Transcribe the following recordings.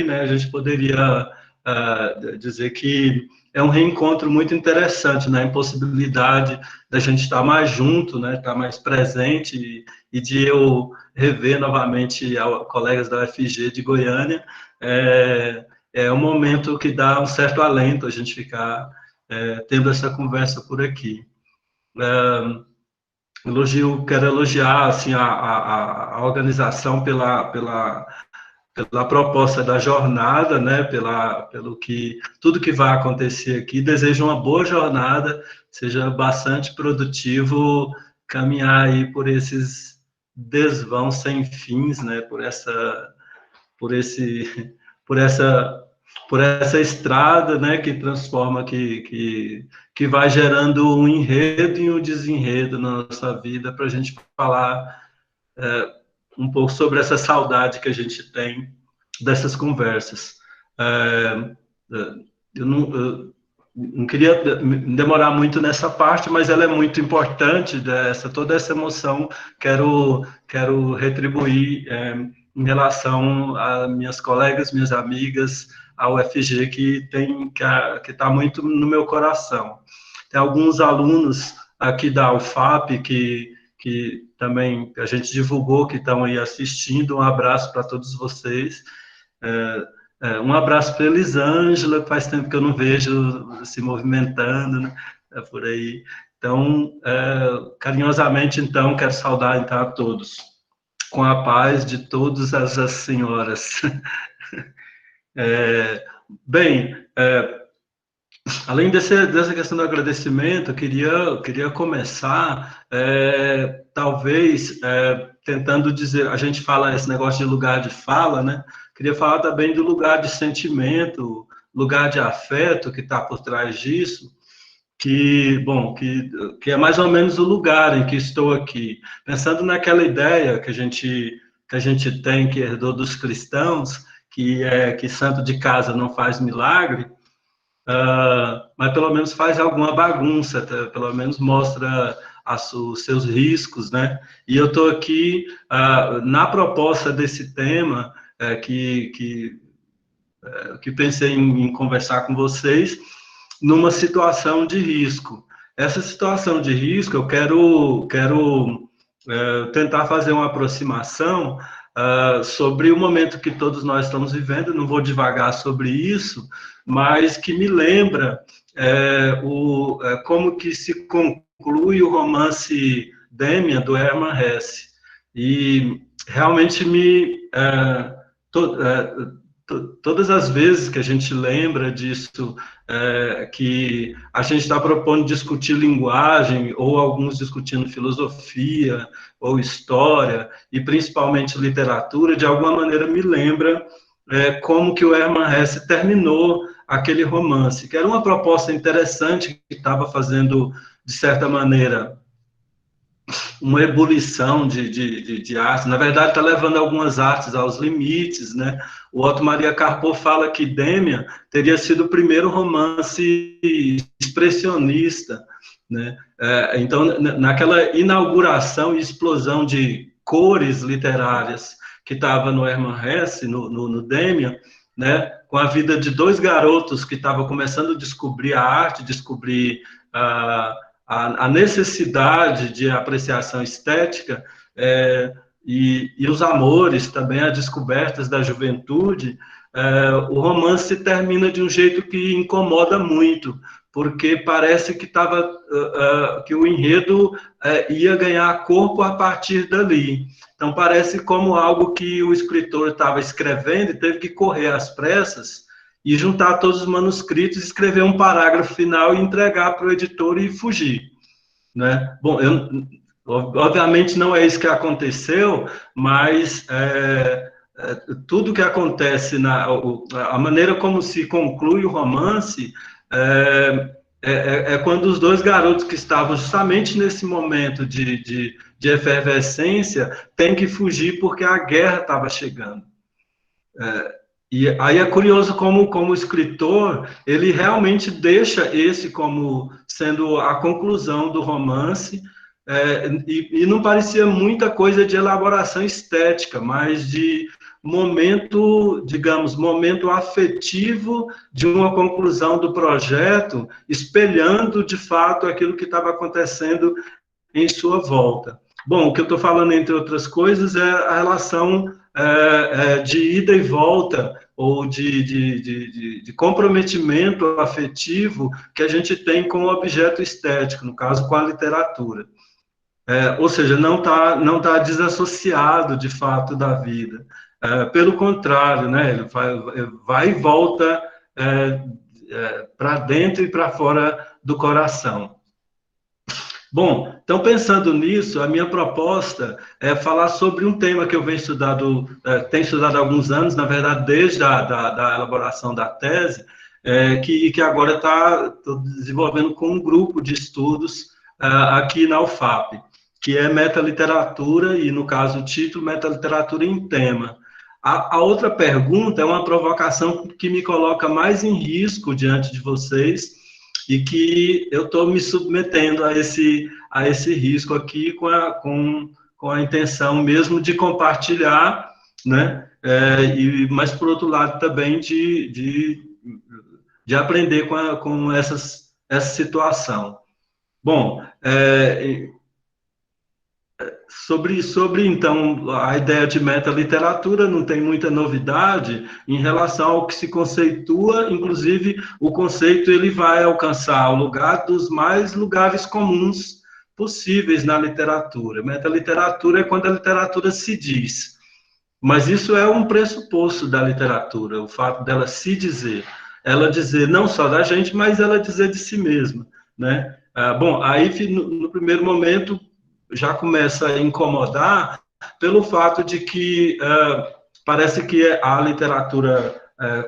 né, a gente poderia dizer que é um reencontro muito interessante, né, a impossibilidade da gente estar mais junto, né, estar mais presente, e de eu rever novamente colegas da UFG de Goiânia. É um momento que dá um certo alento a gente ficar tendo essa conversa por aqui. Quero elogiar assim, a organização pela proposta da jornada, né, pelo que tudo que vai acontecer aqui. Desejo uma boa jornada, seja bastante produtivo caminhar aí por esses desvãos sem fins, né, por esse por essa por essa estrada, né, que transforma, que vai gerando um enredo e um desenredo na nossa vida, para a gente falar um pouco sobre essa saudade que a gente tem dessas conversas. Eu não queria me demorar muito nessa parte, mas ela é muito importante, toda essa emoção, quero retribuir em relação a minhas colegas, minhas amigas, a UFG, que está muito no meu coração. Tem alguns alunos aqui da UFAP que também a gente divulgou, que estão aí assistindo. Um abraço para todos vocês. Um abraço para Elisângela, que faz tempo que eu não vejo se movimentando, né, por aí. Então, carinhosamente, então, quero saudar então, a todos, com a paz de todas as senhoras. Bem, além dessa questão do agradecimento, eu queria começar, talvez, tentando dizer, a gente fala esse negócio de lugar de fala, né? Queria falar também do lugar de sentimento, lugar de afeto que está por trás disso, que é mais ou menos o lugar em que estou aqui. Pensando naquela ideia que a gente tem, que herdou dos cristãos, que é que santo de casa não faz milagre, mas pelo menos faz alguma bagunça, pelo menos mostra os seus riscos, né? E eu estou aqui na proposta desse tema que pensei em conversar com vocês, numa situação de risco. Essa situação de risco, eu quero tentar fazer uma aproximação sobre o momento que todos nós estamos vivendo. Não vou devagar sobre isso, mas que me lembra como que se conclui o romance Demian, do Hermann Hesse. E realmente todas as vezes que a gente lembra disso, que a gente está propondo discutir linguagem, ou alguns discutindo filosofia, ou história, e principalmente literatura, de alguma maneira me lembra como que o Hermann Hesse terminou aquele romance, que era uma proposta interessante, que estava fazendo, de certa maneira, uma ebulição de arte. Na verdade, está levando algumas artes aos limites, né? O Otto Maria Carpo fala que Demian teria sido o primeiro romance expressionista, né? Então, naquela inauguração e explosão de cores literárias que estava no Hermann Hesse, no Demian, né? Com a vida de dois garotos que estavam começando a descobrir a arte, descobrir a necessidade de apreciação estética, e os amores, também as descobertas da juventude, o romance termina de um jeito que incomoda muito, porque parece que o enredo ia ganhar corpo a partir dali. Então, parece como algo que o escritor estava escrevendo e teve que correr às pressas e juntar todos os manuscritos, escrever um parágrafo final e entregar para o editor e fugir, né? Bom, obviamente não é isso que aconteceu, mas tudo que acontece, a maneira como se conclui o romance, quando os dois garotos que estavam justamente nesse momento de efervescência têm que fugir porque a guerra estava chegando. E aí é curioso como o escritor, ele realmente deixa esse como sendo a conclusão do romance, e não parecia muita coisa de elaboração estética, mas de momento, digamos, momento afetivo de uma conclusão do projeto, espelhando, de fato, aquilo que estava acontecendo em sua volta. Bom, o que eu estou falando, entre outras coisas, é a relação de ida e volta, ou de comprometimento afetivo que a gente tem com o objeto estético, no caso, com a literatura. Ou seja, não tá desassociado, de fato, da vida. Pelo contrário, né, ele vai e volta para dentro e para fora do coração. Bom, então, pensando nisso, a minha proposta é falar sobre um tema que eu tenho estudado há alguns anos, na verdade, desde da elaboração da tese, que agora estou desenvolvendo com um grupo de estudos aqui na UFAP, que é metaliteratura, e, no caso, o título, metaliteratura em tema. A outra pergunta é uma provocação que me coloca mais em risco diante de vocês, e que eu estou me submetendo a esse risco aqui com a intenção mesmo de compartilhar, né? Mas, por outro lado, também de aprender com essa situação. Bom, sobre, então, a ideia de metaliteratura, não tem muita novidade em relação ao que se conceitua. Inclusive, o conceito ele vai alcançar o lugar dos mais lugares comuns possíveis na literatura. Metaliteratura é quando a literatura se diz, mas isso é um pressuposto da literatura, o fato dela se dizer, ela dizer não só da gente, mas ela dizer de si mesma, né? Bom, aí, no primeiro momento, já começa a incomodar pelo fato de que parece que a literatura,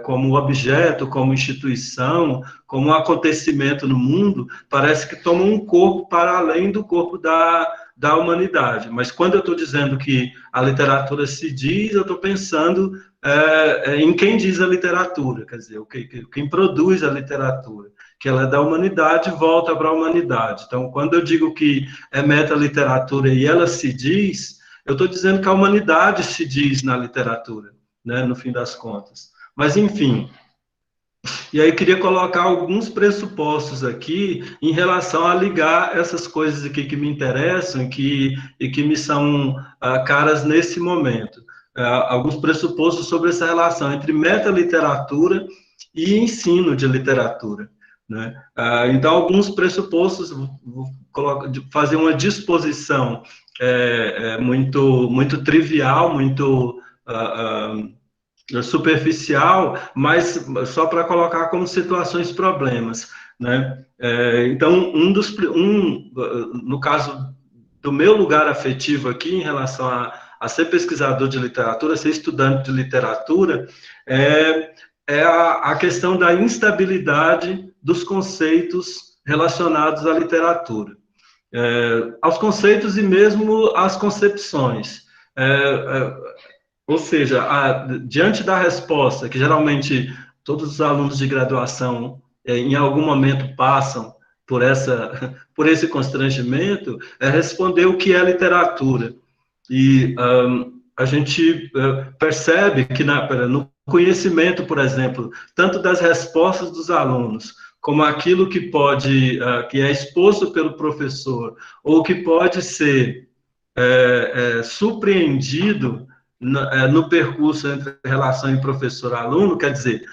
como objeto, como instituição, como um acontecimento no mundo, parece que toma um corpo para além do corpo da humanidade. Mas quando eu estou dizendo que a literatura se diz, eu estou pensando em quem diz a literatura, quer dizer, quem produz a literatura, que ela é da humanidade, volta para a humanidade. Então, quando eu digo que é metaliteratura e ela se diz, eu estou dizendo que a humanidade se diz na literatura, né, no fim das contas. Mas, enfim, e aí eu queria colocar alguns pressupostos aqui em relação a ligar essas coisas aqui que me interessam e que me são caras nesse momento. Alguns pressupostos sobre essa relação entre metaliteratura e ensino de literatura, né? Então, alguns pressupostos, vou fazer uma disposição muito trivial, muito superficial, mas só para colocar como situações problemas, né? Então, no caso do meu lugar afetivo aqui, em relação a ser pesquisador de literatura, ser estudante de literatura, é a questão da instabilidade dos conceitos relacionados à literatura, aos conceitos e mesmo às concepções. Ou seja, diante da resposta, que geralmente todos os alunos de graduação, em algum momento, passam por esse constrangimento, é responder o que é literatura. E a gente percebe que no conhecimento, por exemplo, tanto das respostas dos alunos, como aquilo que que é exposto pelo professor, ou que pode ser surpreendido no percurso entre relação em professor-aluno, quer dizer,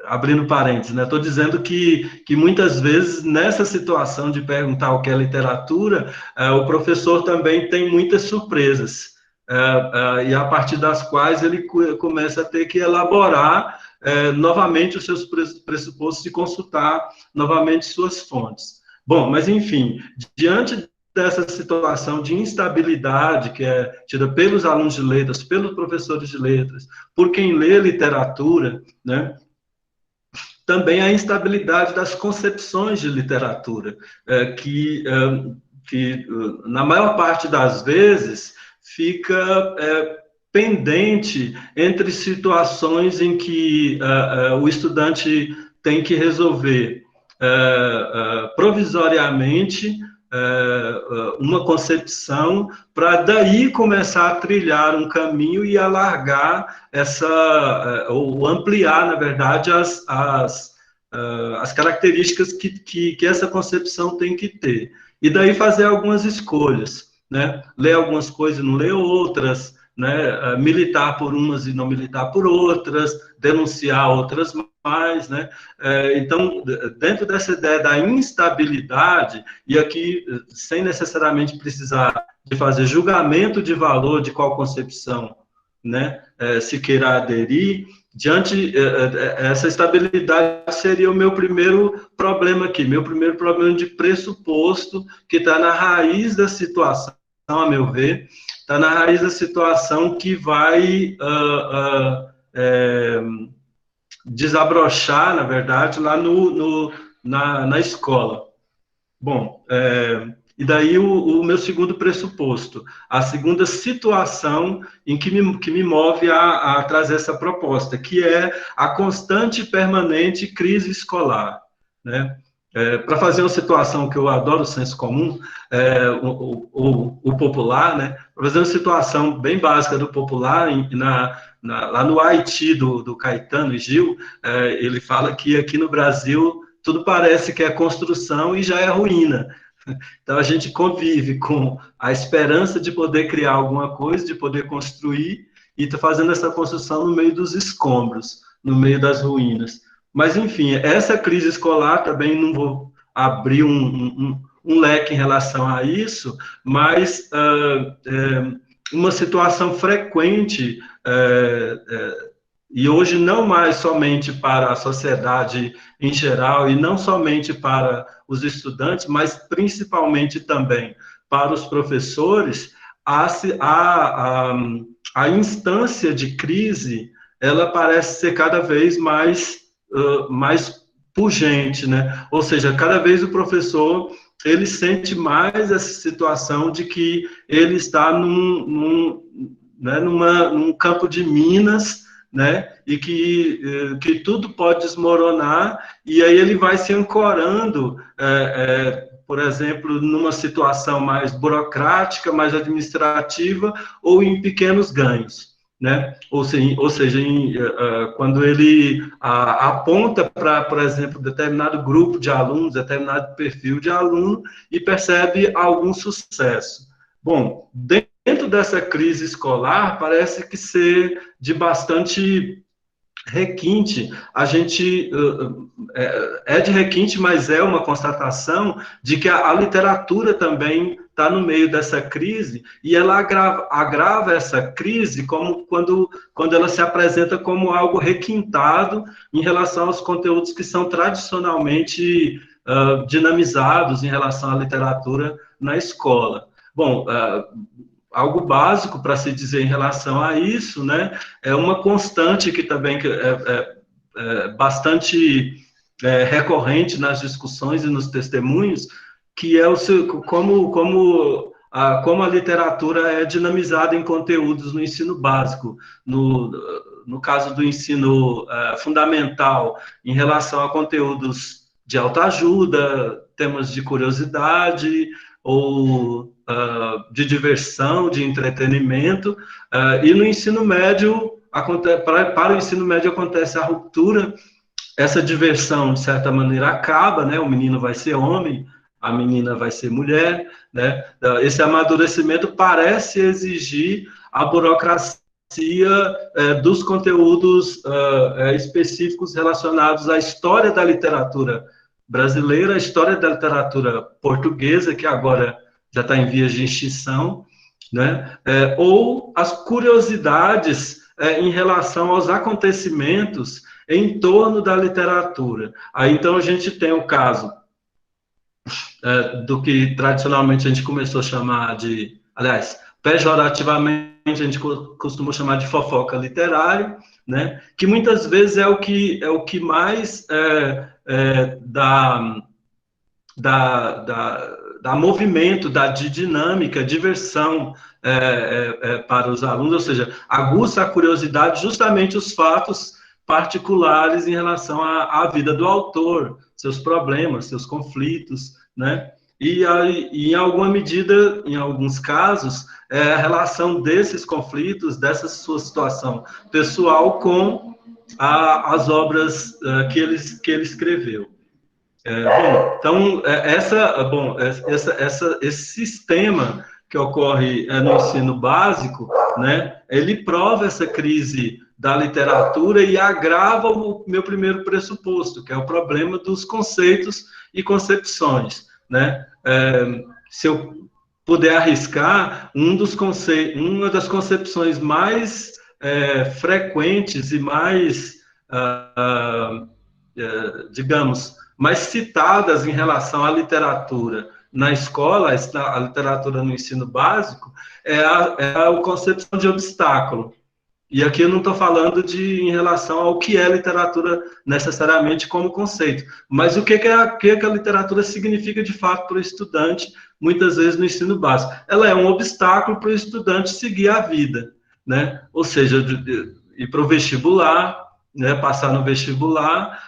abrindo parênteses, né? Estou dizendo que muitas vezes, nessa situação de perguntar o que é literatura, o professor também tem muitas surpresas, e a partir das quais ele começa a ter que elaborar novamente os seus pressupostos e consultar novamente suas fontes. Bom, mas enfim, diante dessa situação de instabilidade que é tida pelos alunos de letras, pelos professores de letras, por quem lê literatura, né? Também a instabilidade das concepções de literatura, que na maior parte das vezes, fica pendente entre situações em que o estudante tem que resolver provisoriamente uma concepção para daí começar a trilhar um caminho e alargar ou ampliar, na verdade, as características que essa concepção tem que ter. E daí fazer algumas escolhas, né? Ler algumas coisas e não ler outras, né? Militar por umas e não militar por outras, denunciar outras mais, né? Então, dentro dessa ideia da instabilidade, e aqui, sem necessariamente precisar de fazer julgamento de valor de qual concepção, né, se queira aderir, diante essa estabilidade seria o meu primeiro problema aqui, meu primeiro problema de pressuposto que está na raiz da situação, a meu ver, está na raiz da situação que vai desabrochar, na verdade, lá na escola. Bom, e daí o meu segundo pressuposto, a segunda situação em que me move a trazer essa proposta, que é a constante e permanente crise escolar, né? Para fazer uma situação que eu adoro, o senso comum, o popular, né? Para fazer uma situação bem básica do popular, lá no Haiti, do Caetano e Gil, ele fala que aqui no Brasil tudo parece que é construção e já é ruína. Então, a gente convive com a esperança de poder criar alguma coisa, de poder construir, e está fazendo essa construção no meio dos escombros, no meio das ruínas. Mas, enfim, essa crise escolar, também não vou abrir um leque em relação a isso, mas uma situação frequente, e hoje não mais somente para a sociedade em geral, e não somente para os estudantes, mas principalmente também para os professores, a instância de crise, ela parece ser cada vez mais pungente, né? Ou seja, cada vez o professor ele sente mais essa situação de que ele está num campo de minas, né? E que tudo pode desmoronar, e aí ele vai se ancorando, por exemplo, numa situação mais burocrática, mais administrativa, ou em pequenos ganhos, né? Ou seja, quando ele aponta para, por exemplo, determinado grupo de alunos, determinado perfil de aluno, e percebe algum sucesso. Bom, dentro dessa crise escolar, parece que ser de bastante requinte, a gente é de requinte, mas é uma constatação de que a literatura também está no meio dessa crise, e ela agrava essa crise como quando ela se apresenta como algo requintado em relação aos conteúdos que são tradicionalmente dinamizados em relação à literatura na escola. Bom, algo básico para se dizer em relação a isso, né, é uma constante que também é bastante recorrente nas discussões e nos testemunhos, que é como a literatura é dinamizada em conteúdos no ensino básico, no caso do ensino fundamental, em relação a conteúdos de autoajuda, temas de curiosidade, ou de diversão, de entretenimento, e no ensino médio, para o ensino médio acontece a ruptura, essa diversão, de certa maneira, acaba, né? O menino vai ser homem, a menina vai ser mulher, né? Esse amadurecimento parece exigir a burocracia dos conteúdos específicos relacionados à história da literatura brasileira, a história da literatura portuguesa, que agora já está em vias de extinção, né? Ou as curiosidades em relação aos acontecimentos em torno da literatura. Aí, então, a gente tem o caso do que tradicionalmente a gente começou a chamar de, aliás, pejorativamente a gente costuma chamar de fofoca literária, né? Que muitas vezes é o que mais dá movimento, dá de dinâmica, diversão para os alunos, ou seja, aguça a curiosidade justamente os fatos particulares em relação à vida do autor, seus problemas, seus conflitos, né? em alguma medida, em alguns casos, a relação desses conflitos, dessa sua situação pessoal com as obras que ele escreveu. Bom, então, esse sistema que ocorre no ensino básico, né, ele prova essa crise da literatura e agrava o meu primeiro pressuposto, que é o problema dos conceitos e concepções, né? Se eu puder arriscar, uma das concepções mais frequentes e mais, digamos, mais citadas em relação à literatura na escola, a literatura no ensino básico, é a concepção de obstáculo. E aqui eu não estou falando em relação ao que é literatura necessariamente como conceito, mas o que a literatura significa de fato para o estudante, muitas vezes no ensino básico. Ela é um obstáculo para o estudante seguir a vida, né? Ou seja, ir para o vestibular, né? Passar no vestibular,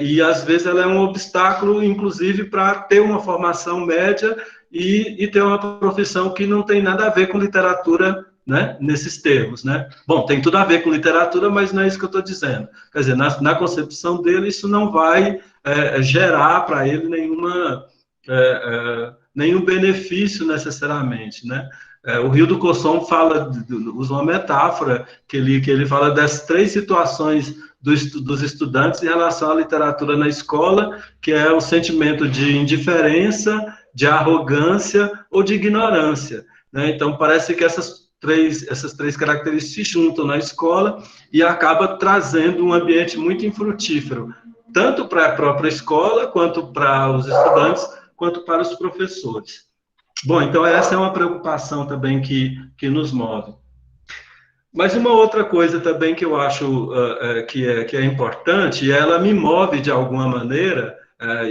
e às vezes ela é um obstáculo, inclusive, para ter uma formação média e ter uma profissão que não tem nada a ver com literatura, né, nesses termos, né? Bom, tem tudo a ver com literatura, mas não é isso que eu estou dizendo. Quer dizer, na concepção dele, isso não vai gerar para ele nenhum benefício necessariamente, né? O Rio do Cosson usa uma metáfora que ele fala das 3 situações dos estudantes em relação à literatura na escola, que é o sentimento de indiferença, de arrogância ou de ignorância, né? Então, parece que essas três características se juntam na escola e acaba trazendo um ambiente muito infrutífero, tanto para a própria escola, quanto para os estudantes, quanto para os professores. Bom, então essa é uma preocupação também que nos move. Mas uma outra coisa também que eu acho que é importante, e ela me move de alguma maneira,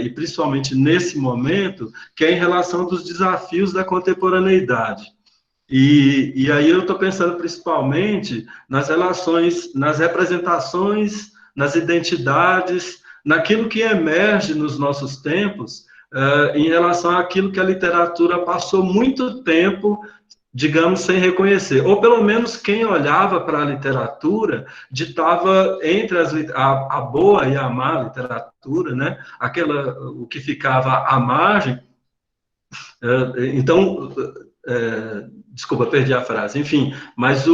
e principalmente nesse momento, que é em relação dos desafios da contemporaneidade. E aí eu estou pensando principalmente nas relações, nas representações, nas identidades, naquilo que emerge nos nossos tempos, em relação àquilo que a literatura passou muito tempo, digamos, sem reconhecer. Ou pelo menos quem olhava para a literatura ditava entre a boa e a má literatura, né? O que ficava à margem. Então, desculpa, perdi a frase. Enfim, mas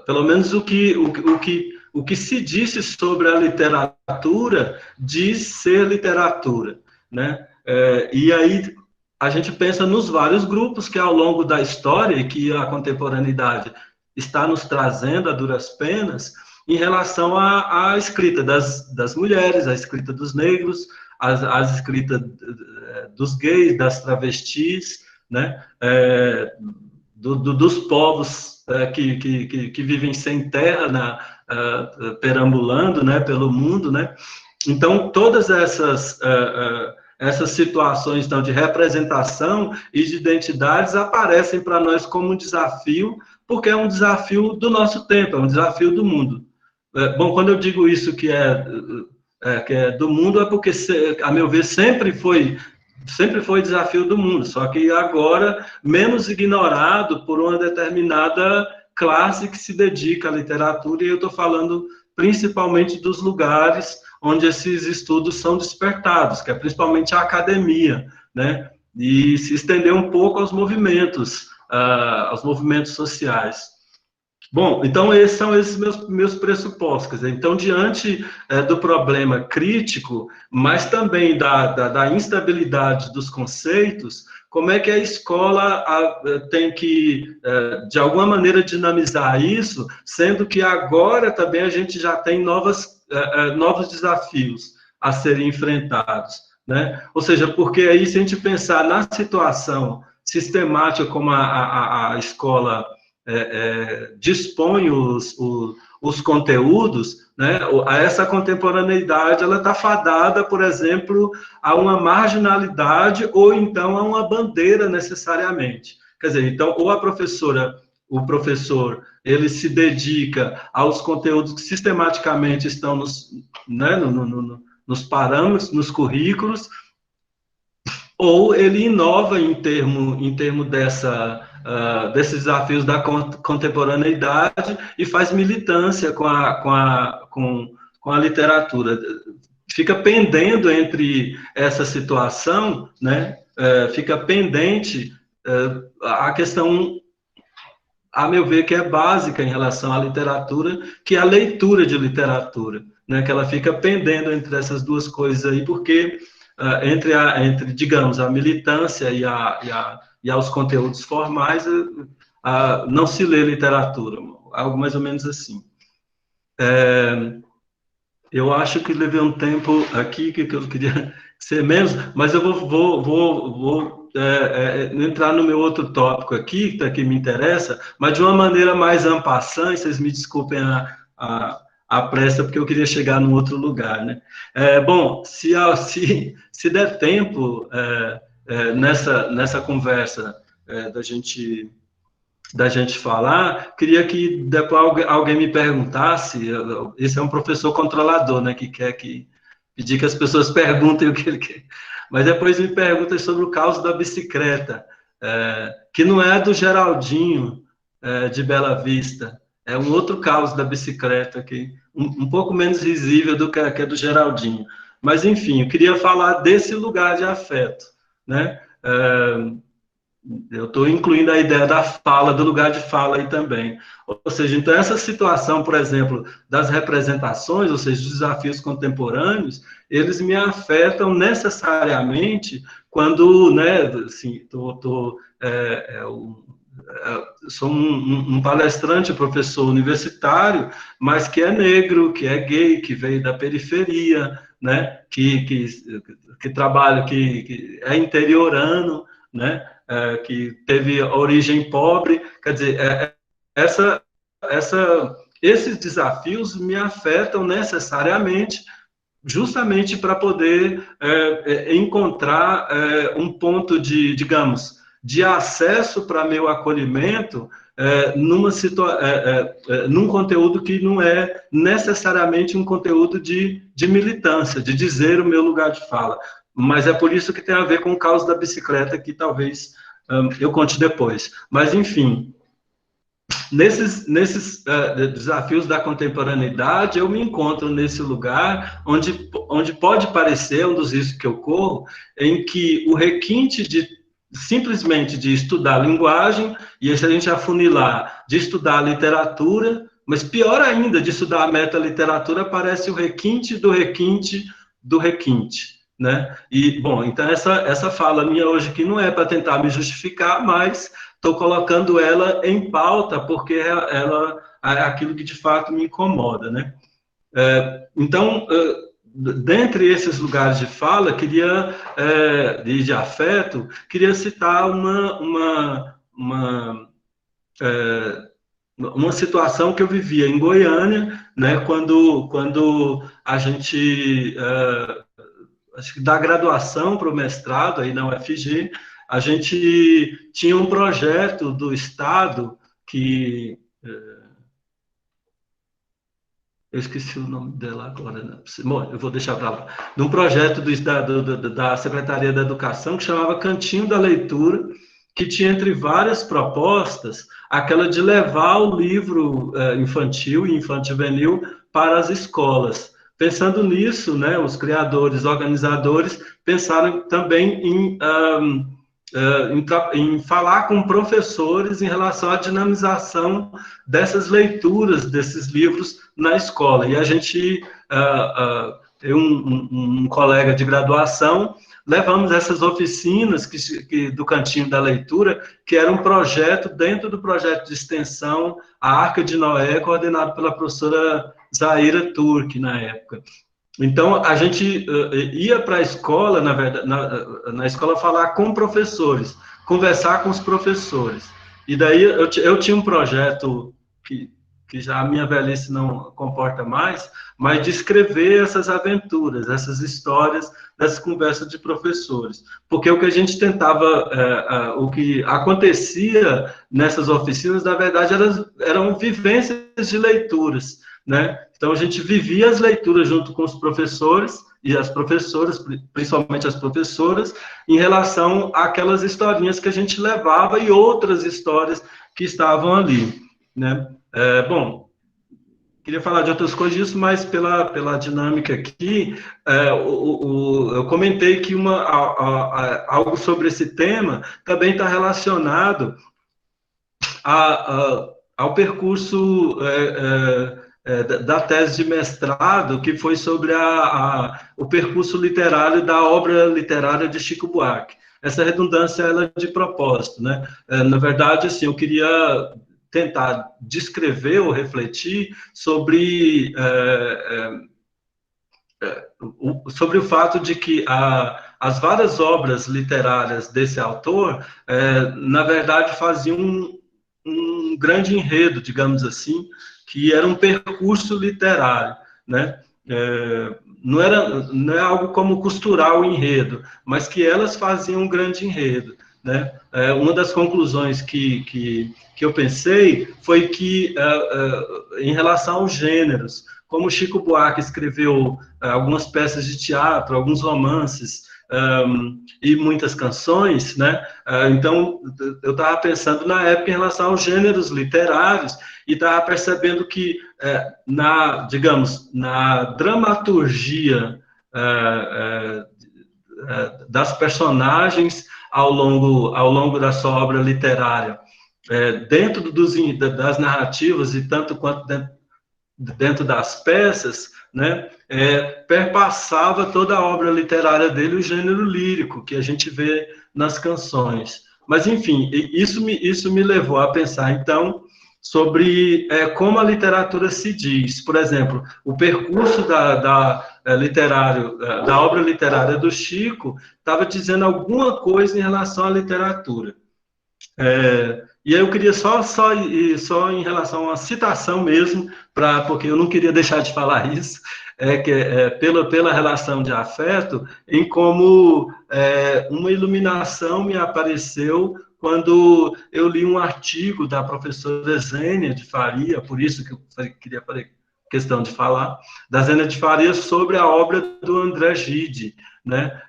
pelo menos o que se disse sobre a literatura diz ser literatura, né? E aí a gente pensa nos vários grupos que ao longo da história e que a contemporaneidade está nos trazendo a duras penas em relação à escrita das mulheres, à escrita dos negros, à escrita dos gays, das travestis, né? Dos povos que vivem sem terra, perambulando, né, pelo mundo, né? Então, todas essas situações então, de representação e de identidades aparecem para nós como um desafio, porque é um desafio do nosso tempo, é um desafio do mundo. Bom, quando eu digo isso que é do mundo, é porque, a meu ver, sempre foi desafio do mundo, só que agora menos ignorado por uma determinada classe que se dedica à literatura, e eu estou falando principalmente dos lugares onde esses estudos são despertados, que é principalmente a academia, né? E se estender um pouco aos movimentos sociais. Bom, então esses são esses meus pressupostos. Então, diante do problema crítico, mas também da instabilidade dos conceitos, como é que a escola tem que, de alguma maneira, dinamizar isso, sendo que agora também a gente já tem novos desafios a serem enfrentados, né? Ou seja, porque aí, se a gente pensar na situação sistemática como a escola dispõe os conteúdos, né, essa contemporaneidade ela está fadada, por exemplo, a uma marginalidade ou então a uma bandeira necessariamente. Quer dizer, então, ou o professor, ele se dedica aos conteúdos que sistematicamente estão nos parâmetros, nos currículos, ou ele inova em termo desses desafios da contemporaneidade e faz militância com a literatura. Fica pendendo entre essa situação, né? Fica pendente a questão, a meu ver, que é básica em relação à literatura, que é a leitura de literatura, né? Que ela fica pendendo entre essas duas coisas aí, porque entre, digamos, a militância e aos conteúdos formais, não se lê literatura, algo mais ou menos assim. Eu acho que levei um tempo aqui que eu queria ser menos, mas eu vou entrar no meu outro tópico aqui, que me interessa, mas de uma maneira mais en passant, vocês me desculpem a pressa, porque eu queria chegar num outro lugar, né? Bom, se der tempo nessa conversa da gente falar, queria que depois alguém me perguntasse, esse é um professor controlador, né, que quer pedir que as pessoas perguntem o que ele quer, mas depois me pergunta sobre o caos da bicicleta, que não é do Geraldinho, de Bela Vista, é um outro caos da bicicleta, que um pouco menos visível do que é do Geraldinho, mas enfim, eu queria falar desse lugar de afeto, né, eu estou incluindo a ideia da fala, do lugar de fala aí também. Ou seja, então essa situação, por exemplo, das representações, ou seja, dos desafios contemporâneos, eles me afetam necessariamente quando, né, assim, sou um palestrante, professor universitário, mas que é negro, que é gay, que veio da periferia, né, que trabalha, que é interiorano, né, que teve origem pobre, quer dizer, esses desafios me afetam necessariamente, justamente para poder encontrar um ponto de, digamos, de acesso para meu acolhimento num conteúdo que não é necessariamente um conteúdo de militância, de dizer o meu lugar de fala. Mas é por isso que tem a ver com o caos da bicicleta, que talvez eu conte depois. Mas, enfim, nesses desafios da contemporaneidade, eu me encontro nesse lugar onde pode parecer, um dos riscos que eu corro, em que o requinte simplesmente de estudar linguagem, e se a gente afunilar, de estudar literatura, mas pior ainda, de estudar a metaliteratura, parece o requinte do requinte do requinte, né? E, bom, então essa fala minha hoje aqui não é para tentar me justificar, mas estou colocando ela em pauta, porque ela é aquilo que de fato me incomoda, né? Então, dentre esses lugares de fala, de afeto, queria citar uma situação que eu vivia em Goiânia, né, quando a gente, acho que da graduação para o mestrado, aí na UFG, a gente tinha um projeto do Estado que... eu esqueci o nome dela agora, né? Bom, eu vou deixar para lá. De um projeto da Secretaria da Educação que chamava Cantinho da Leitura, que tinha entre várias propostas aquela de levar o livro infantil e infanto-juvenil para as escolas. Pensando nisso, né, os criadores, organizadores, pensaram também em falar com professores em relação à dinamização dessas leituras, desses livros na escola. E a gente, eu um colega de graduação, levamos essas oficinas do Cantinho da Leitura, que era um projeto, dentro do projeto de extensão, a Arca de Noé, coordenado pela professora Zaira Turk, na época. Então, a gente ia para a escola, na verdade, na escola, falar com professores, conversar com os professores. E daí eu tinha um projeto que já a minha velhice não comporta mais, mas de escrever essas aventuras, essas histórias, dessas conversas de professores. Porque o que a gente tentava, o que acontecia nessas oficinas, na verdade, eram vivências de leituras, né? Então, a gente vivia as leituras junto com os professores e as professoras, principalmente as professoras, em relação àquelas historinhas que a gente levava e outras histórias que estavam ali, né? Bom, queria falar de outras coisas disso, mas pela dinâmica aqui, eu comentei que algo sobre esse tema também está relacionado ao percurso da tese de mestrado, que foi sobre o percurso literário da obra literária de Chico Buarque. Essa redundância ela é de propósito, né? Na verdade, assim, eu queria tentar descrever ou refletir sobre o fato de que as várias obras literárias desse autor, na verdade, faziam um grande enredo, digamos assim, que era um percurso literário, né? Não é algo como costurar o enredo, mas que elas faziam um grande enredo, né? Uma das conclusões que eu pensei foi que, em relação aos gêneros, como Chico Buarque escreveu algumas peças de teatro, alguns romances e muitas canções, né? Então, eu estava pensando na época em relação aos gêneros literários e estava percebendo que, digamos, na dramaturgia das personagens ao longo da sua obra literária, dentro das narrativas e tanto quanto dentro das peças, né, perpassava toda a obra literária dele o gênero lírico, que a gente vê nas canções. Mas, enfim, isso me levou a pensar, então, sobre como a literatura se diz. Por exemplo, o percurso da obra literária do Chico estava dizendo alguma coisa em relação à literatura. E aí eu queria só em relação a uma citação mesmo, porque eu não queria deixar de falar isso, pela relação de afeto, em como uma iluminação me apareceu quando eu li um artigo da professora Zênia de Faria, por isso que eu queria fazer questão de falar, da Zênia de Faria sobre a obra do André Gide, né?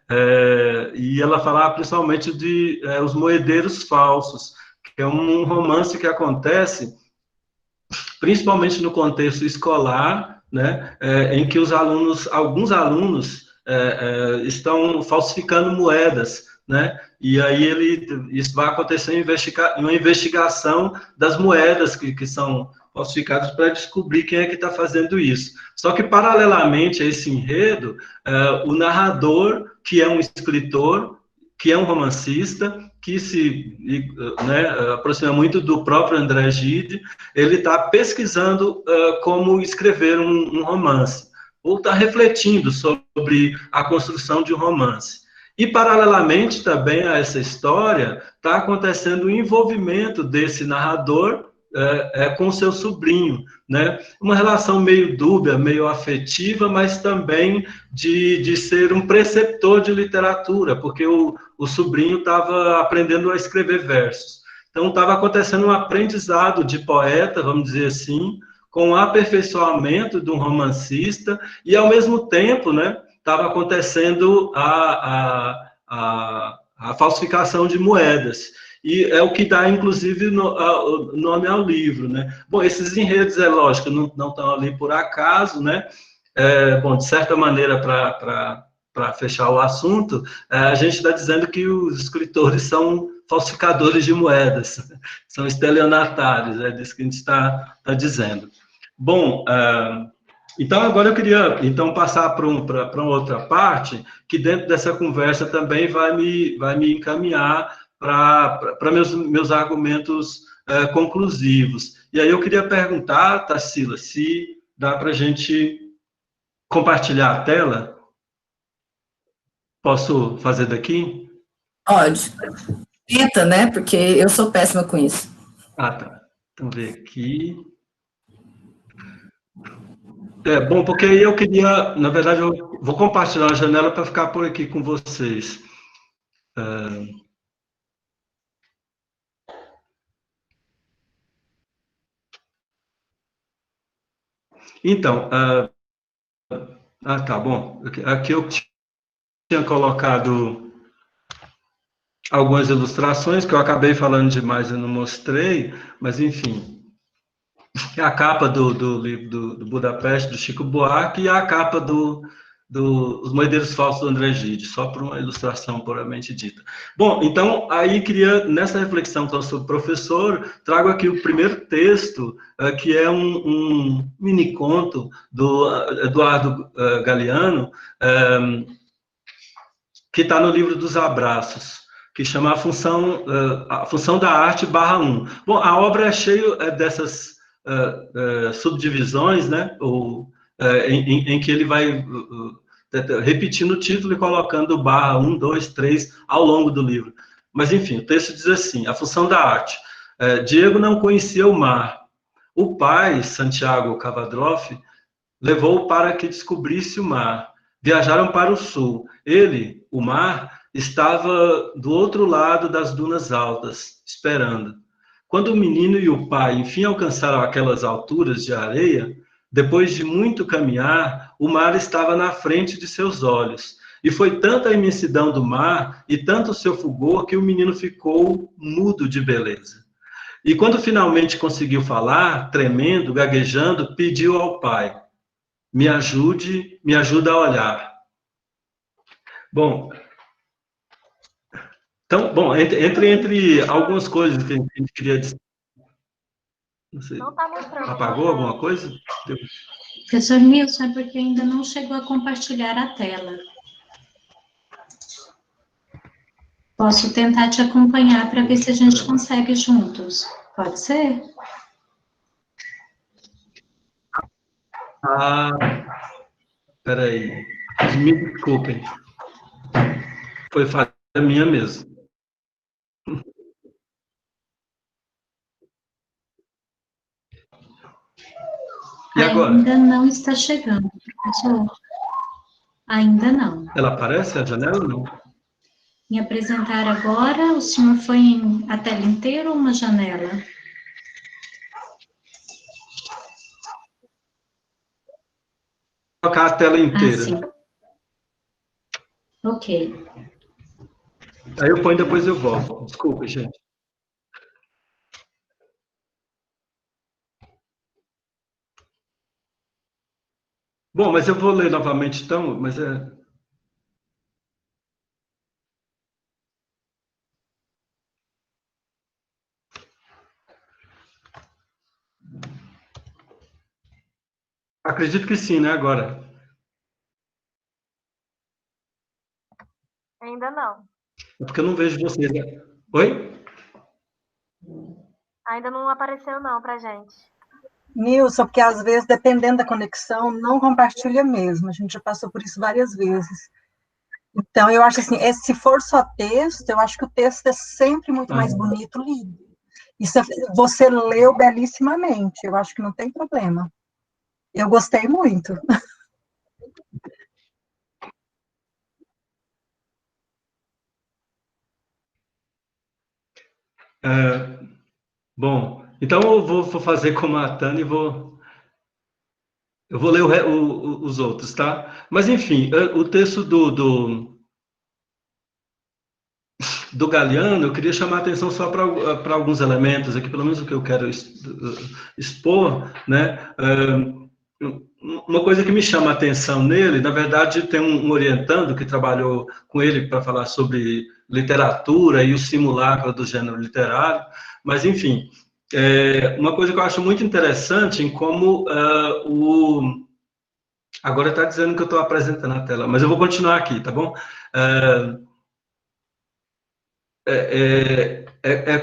E ela falava principalmente de Os Moedeiros Falsos, que é um romance que acontece principalmente no contexto escolar, né, em que alguns alunos estão falsificando moedas, né, e aí isso vai acontecer em uma investigação das moedas que são falsificadas para descobrir quem é que está fazendo isso. Só que, paralelamente a esse enredo, o narrador, que é um escritor, que é um romancista, que né, aproxima muito do próprio André Gide, ele está pesquisando como escrever um romance, ou está refletindo sobre a construção de um romance. E, paralelamente também a essa história, está acontecendo o envolvimento desse narrador com seu sobrinho, né? Uma relação meio dúbia, meio afetiva, mas também de ser um preceptor de literatura, porque o sobrinho estava aprendendo a escrever versos. Então, estava acontecendo um aprendizado de poeta, vamos dizer assim, com o aperfeiçoamento de um romancista, e, ao mesmo tempo, né, estava acontecendo a falsificação de moedas. E é o que dá, inclusive, o nome ao livro, né? Bom, esses enredos, é lógico, não estão ali por acaso, né? Bom, de certa maneira, para fechar o assunto, a gente está dizendo que os escritores são falsificadores de moedas, são estelionatários, é disso que a gente está dizendo. Bom, então agora eu queria passar para uma outra parte, que dentro dessa conversa também vai me encaminhar para meus argumentos conclusivos. E aí eu queria perguntar, Tarsila, se dá para a gente compartilhar a tela. Posso fazer daqui? Pode. Tenta, né? Porque eu sou péssima com isso. Ah, tá. Então, ver aqui. Bom, porque aí eu queria, na verdade, eu vou compartilhar a janela para ficar por aqui com vocês. Então, tá bom. Aqui eu tinha colocado algumas ilustrações que eu acabei falando demais e não mostrei, mas enfim, é a capa do livro do Budapeste, do Chico Buarque, e a capa Os Moedeiros Falsos do André Gide, só por uma ilustração puramente dita. Bom, então, aí queria, nessa reflexão sobre o professor, trago aqui o primeiro texto, que é um mini-conto do Eduardo Galeano, que está no livro dos Abraços, que chama A Função da Arte /1. Bom, a obra é cheia dessas subdivisões, né, em que ele vai repetindo o título e colocando /1, 2, 3 ao longo do livro. Mas, enfim, o texto diz assim: a função da arte. Diego não conhecia o mar. O pai, Santiago Cavadroff, levou-o para que descobrisse o mar. Viajaram para o sul. Ele, o mar, estava do outro lado das dunas altas, esperando. Quando o menino e o pai, enfim, alcançaram aquelas alturas de areia, depois de muito caminhar, o mar estava na frente de seus olhos. E foi tanta a imensidão do mar e tanto o seu fulgor que o menino ficou mudo de beleza. E quando finalmente conseguiu falar, tremendo, gaguejando, pediu ao pai: me ajuda a olhar. Bom, então, entre algumas coisas que a gente queria dizer. Não sei. Não tá mostrando. Apagou alguma coisa? Professor Nilson, é porque ainda não chegou a compartilhar a tela. Posso tentar te acompanhar para ver se a gente consegue juntos. Pode ser? Peraí. Me desculpem. Foi falha minha mesmo. E agora? Ainda não está chegando, professor. Ainda não. Ela aparece, a janela, ou não? Em apresentar agora, o senhor foi em a tela inteira ou uma janela? Colocar a tela inteira. Sim. Ok. Aí eu ponho, depois eu volto. Desculpa, gente. Bom, mas eu vou ler novamente, então, mas acredito que sim, né, agora? Ainda não. É porque eu não vejo vocês, né? Oi? Ainda não apareceu não pra gente. Nilson, porque às vezes, dependendo da conexão, não compartilha mesmo. A gente já passou por isso várias vezes. Então, eu acho assim, se for só texto, eu acho que o texto é sempre muito mais bonito lido. Isso você leu belíssimamente, eu acho que não tem problema. Eu gostei muito. Bom, então eu vou fazer como a Tânia e eu vou ler os outros, tá? Mas, enfim, o texto do Galeano, eu queria chamar a atenção só para alguns elementos aqui, pelo menos o que eu quero expor, né? Uma coisa que me chama a atenção nele, na verdade, tem um orientando que trabalhou com ele para falar sobre literatura e o simulacro do gênero literário, mas, enfim, uma coisa que eu acho muito interessante em como agora está dizendo que eu estou apresentando a tela, mas eu vou continuar aqui, tá bom?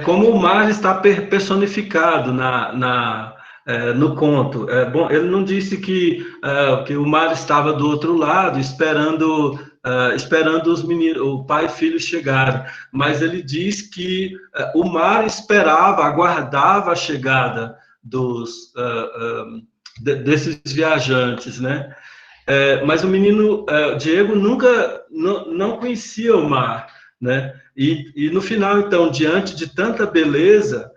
Como o mar está personificado no conto. Bom, ele não disse que o mar estava do outro lado, esperando os meninos, o pai e filho chegarem, mas ele diz que o mar aguardava a chegada desses viajantes, né? Mas o menino Diego nunca não conhecia o mar, né? E no final, então, diante de tanta beleza,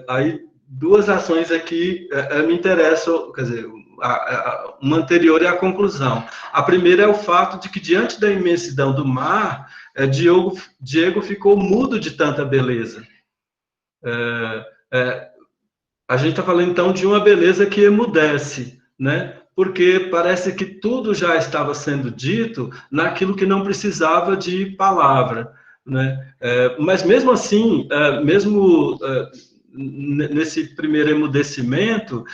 aí duas ações aqui me interessam, quer dizer, uma anterior é a conclusão. A primeira é o fato de que, diante da imensidão do mar, Diego ficou mudo de tanta beleza. A gente está falando, então, de uma beleza que emudece, né? Porque parece que tudo já estava sendo dito naquilo que não precisava de palavra, né? Mas, mesmo assim, nesse primeiro emudecimento,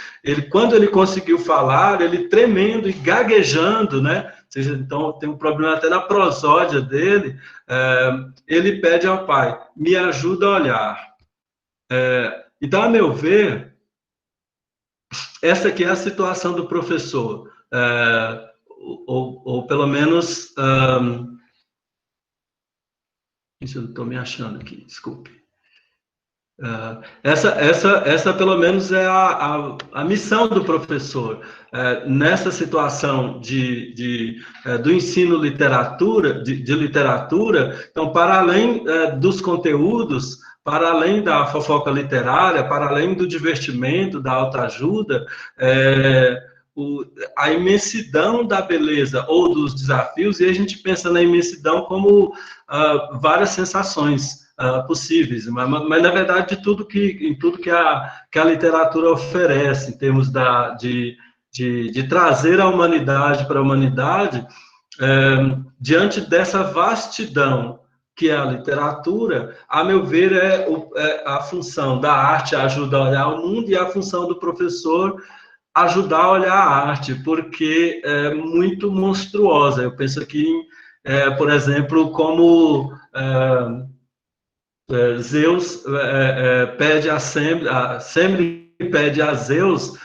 quando ele conseguiu falar, ele tremendo e gaguejando, né? Então, tem um problema até na prosódia dele, ele pede ao pai, me ajuda a olhar. Então, a meu ver, essa aqui é a situação do professor, ou pelo menos, isso eu não estou me achando aqui, desculpe. Essa pelo menos é a missão do professor, nessa situação do ensino de literatura. Então, para além dos conteúdos, para além da fofoca literária, para além do divertimento, da autoajuda, a imensidão da beleza ou dos desafios, e a gente pensa na imensidão como várias sensações possíveis, mas na verdade em tudo que a literatura oferece, em termos de trazer a humanidade para a humanidade, diante dessa vastidão que é a literatura, a meu ver, a função da arte ajuda a olhar o mundo, e a função do professor ajudar a olhar a arte, porque é muito monstruosa. Eu penso aqui, por exemplo, como Zeus pede a Semele pede a Zeus,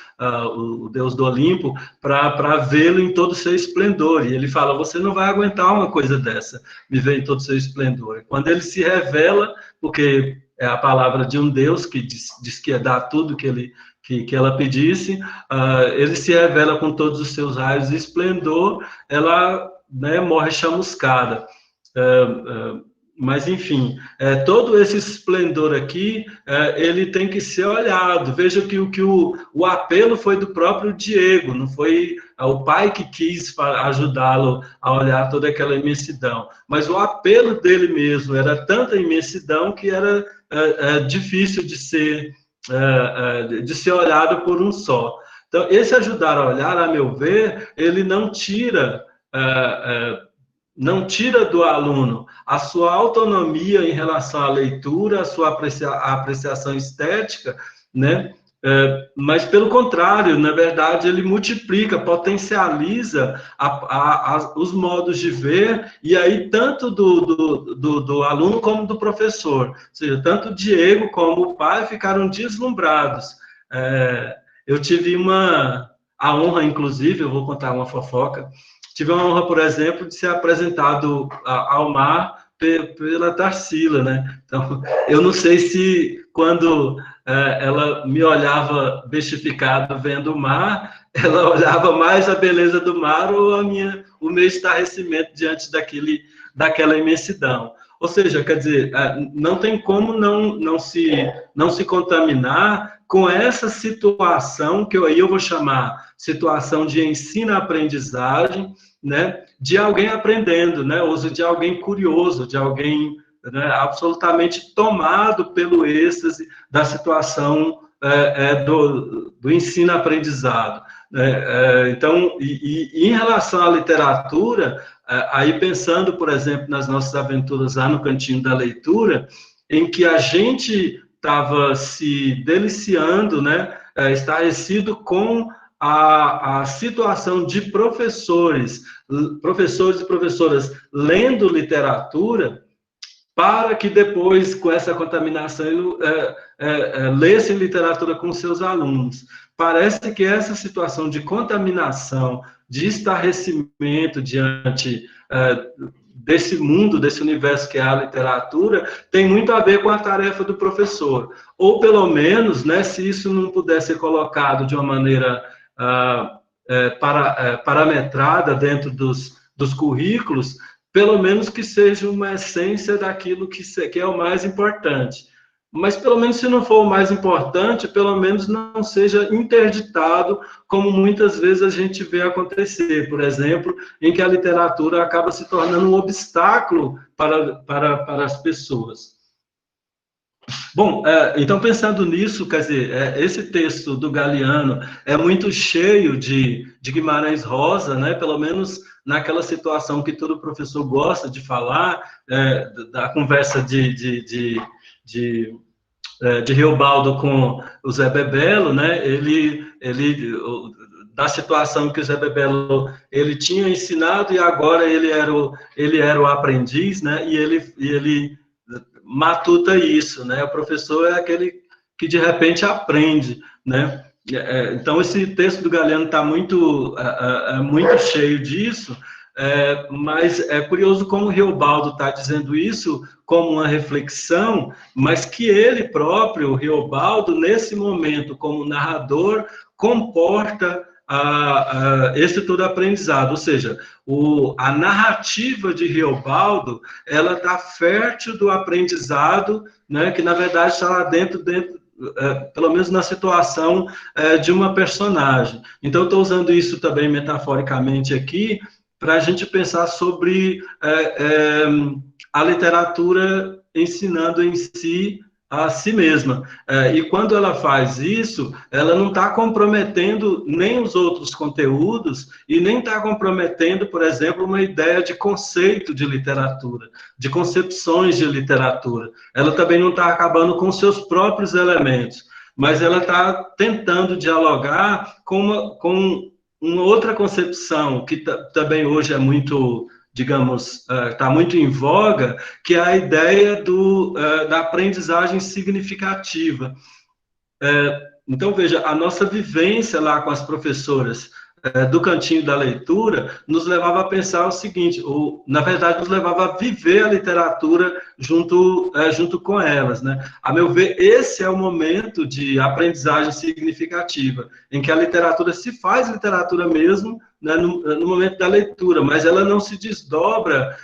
o deus do Olimpo, para vê-lo em todo o seu esplendor, e ele fala, você não vai aguentar uma coisa dessa, me ver em todo o seu esplendor. Quando ele se revela, porque é a palavra de um deus que diz que ia dar tudo que ela pedisse, ele se revela com todos os seus raios de esplendor, ela, né, morre chamuscada. Mas, enfim, todo esse esplendor aqui, ele tem que ser olhado. Veja que o apelo foi do próprio Diego, não foi o pai que quis ajudá-lo a olhar toda aquela imensidão. Mas o apelo dele mesmo era tanta imensidão que era difícil de ser olhado por um só. Então, esse ajudar a olhar, a meu ver, ele não tira do aluno a sua autonomia em relação à leitura, a sua apreciação estética, né? Mas, pelo contrário, na verdade, ele multiplica, potencializa os modos de ver, e aí tanto do aluno como do professor, ou seja, tanto o Diego como o pai ficaram deslumbrados. Eu tive a honra, inclusive, eu vou contar uma fofoca, tive a honra, por exemplo, de ser apresentado ao mar pela Tarsila, né? Então, eu não sei se quando ela me olhava bestificado vendo o mar, ela olhava mais a beleza do mar ou o meu estarrecimento diante daquela imensidão. Ou seja, quer dizer, não tem como não se contaminar com essa situação, que aí eu vou chamar situação de ensino-aprendizagem, né, de alguém aprendendo, né, ou de alguém curioso, de alguém, né, absolutamente tomado pelo êxtase da situação do ensino-aprendizado. Então, em relação à literatura, aí pensando, por exemplo, nas nossas aventuras lá no Cantinho da Leitura, em que a gente estava se deliciando, né, estarrecido com a situação de professores e professoras lendo literatura, para que depois, com essa contaminação, lessem literatura com seus alunos. Parece que essa situação de contaminação, de estarrecimento diante desse mundo, desse universo que é a literatura, tem muito a ver com a tarefa do professor. Ou, pelo menos, né, se isso não puder ser colocado de uma maneira parametrada dentro dos currículos, pelo menos que seja uma essência daquilo que é o mais importante. mas pelo menos se não for o mais importante, pelo menos não seja interditado, como muitas vezes a gente vê acontecer, por exemplo, em que a literatura acaba se tornando um obstáculo para as pessoas. Bom, então pensando nisso, quer dizer, esse texto do Galiano é muito cheio de Guimarães Rosa, né? Pelo menos naquela situação que todo professor gosta de falar, da conversa de Riobaldo com o Zé Bebelo, né? Da situação que o Zé Bebelo ele tinha ensinado e agora ele era o aprendiz, né? E ele matuta isso, né? O professor é aquele que de repente aprende, né? Então esse texto do Galiano está muito cheio disso, mas é curioso como o Riobaldo está dizendo isso como uma reflexão, mas que ele próprio, o Riobaldo, nesse momento, como narrador, comporta esse todo aprendizado, ou seja, a narrativa de Riobaldo, ela está fértil do aprendizado, né, que na verdade está lá dentro pelo menos na situação de uma personagem. Então, estou usando isso também metaforicamente aqui, para a gente pensar sobre a literatura ensinando em si a si mesma. E quando ela faz isso, ela não está comprometendo nem os outros conteúdos e nem está comprometendo, por exemplo, uma ideia de conceito de literatura, de concepções de literatura. Ela também não está acabando com seus próprios elementos, mas ela está tentando dialogar com uma outra concepção que também hoje é muito, digamos, está muito em voga, que é a ideia da aprendizagem significativa. Então, veja, a nossa vivência lá com as professoras do Cantinho da Leitura nos levava a pensar o seguinte, ou, na verdade, nos levava a viver a literatura junto com elas, né? A meu ver, esse é o momento de aprendizagem significativa, em que a literatura se faz literatura mesmo, né, no momento da leitura, mas ela não se desdobra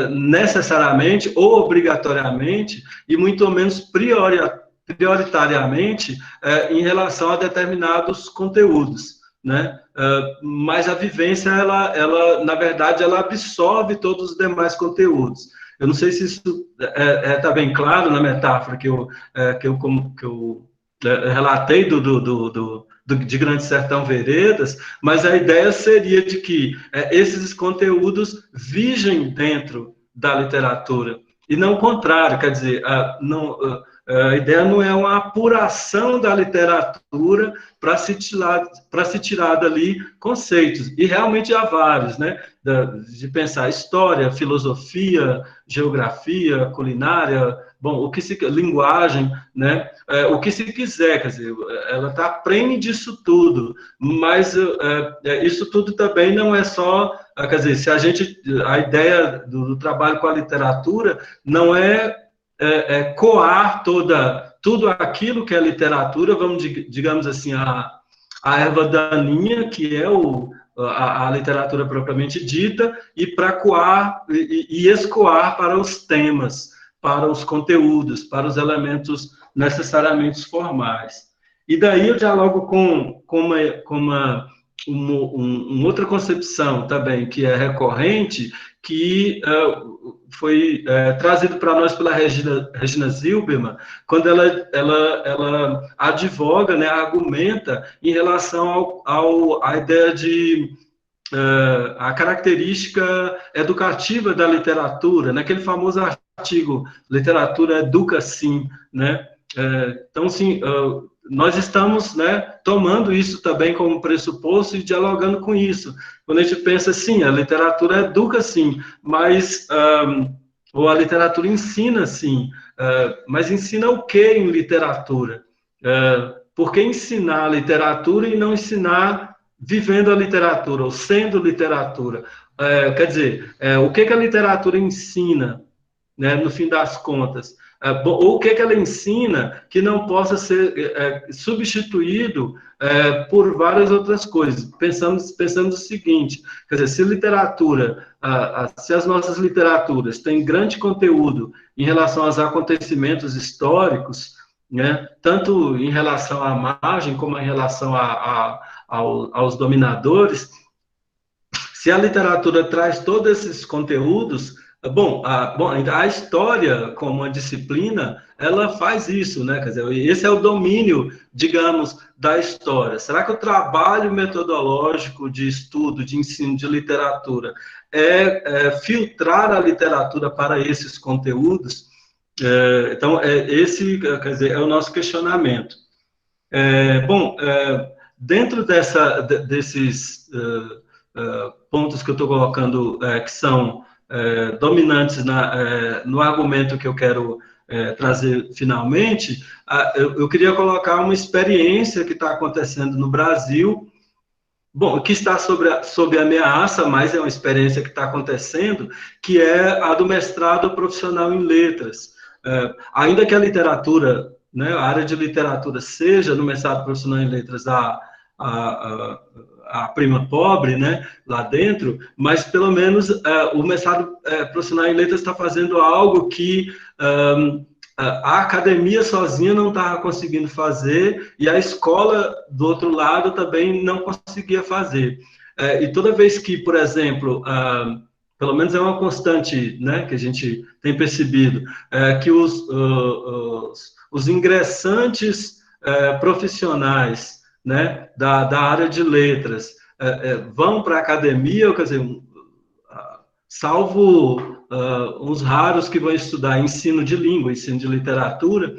necessariamente ou obrigatoriamente, e muito menos prioritariamente em relação a determinados conteúdos, né? Mas a vivência, ela na verdade, ela absorve todos os demais conteúdos. Eu não sei se isso está bem claro na metáfora que eu relatei de Grande Sertão Veredas, mas a ideia seria de que esses conteúdos vigem dentro da literatura, e não o contrário, quer dizer, a ideia não é uma apuração da literatura para se tirar dali conceitos, e realmente há vários, né? De pensar história, filosofia, geografia, culinária, bom, linguagem, né? O que se quiser, quer dizer, ela está prenhe disso tudo, mas isso tudo também não é só, quer dizer, a ideia do trabalho com a literatura não é coar tudo aquilo que é literatura, digamos assim, a erva daninha, que é a literatura propriamente dita, e para coar e escoar para os temas, para os conteúdos, para os elementos necessariamente formais. E daí eu dialogo com uma outra concepção também, que é recorrente, que foi trazido para nós pela Regina Zilberman, quando ela advoga, né, argumenta em relação à ideia de a característica educativa da literatura, naquele famoso artigo Literatura Educa Sim, né? Então, sim, nós estamos, né, tomando isso também como pressuposto e dialogando com isso. Quando a gente pensa assim, a literatura educa sim, mas ou a literatura ensina sim, mas ensina o que em literatura? Por que ensinar a literatura e não ensinar vivendo a literatura, ou sendo literatura? Quer dizer, o que a literatura ensina, né, no fim das contas? ou o que ela ensina que não possa ser substituído por várias outras coisas. Pensamos o seguinte, quer dizer, se literatura, se as nossas literaturas têm grande conteúdo em relação aos acontecimentos históricos, né, tanto em relação à margem como em relação aos dominadores, se a literatura traz todos esses conteúdos, a história, como uma disciplina, ela faz isso, né? Quer dizer, esse é o domínio, digamos, da história. Será que o trabalho metodológico de estudo, de ensino de literatura, é filtrar a literatura para esses conteúdos? Então, esse, quer dizer, é o nosso questionamento. Dentro desses pontos que eu estou colocando, que são dominantes no argumento que eu quero trazer finalmente, eu queria colocar uma experiência que está acontecendo no Brasil, que está sob ameaça, mas é uma experiência que está acontecendo, que é a do mestrado profissional em letras. Ainda que a literatura, né, a área de literatura seja no mestrado profissional em letras a prima pobre, né, lá dentro, mas pelo menos o mestrado profissional em letras está fazendo algo que a academia sozinha não estava conseguindo fazer e a escola do outro lado também não conseguia fazer. E toda vez que, por exemplo, pelo menos é uma constante, né, que a gente tem percebido, que os ingressantes profissionais, né, da área de letras, vão para a academia, quer dizer, salvo uns raros que vão estudar ensino de língua, ensino de literatura,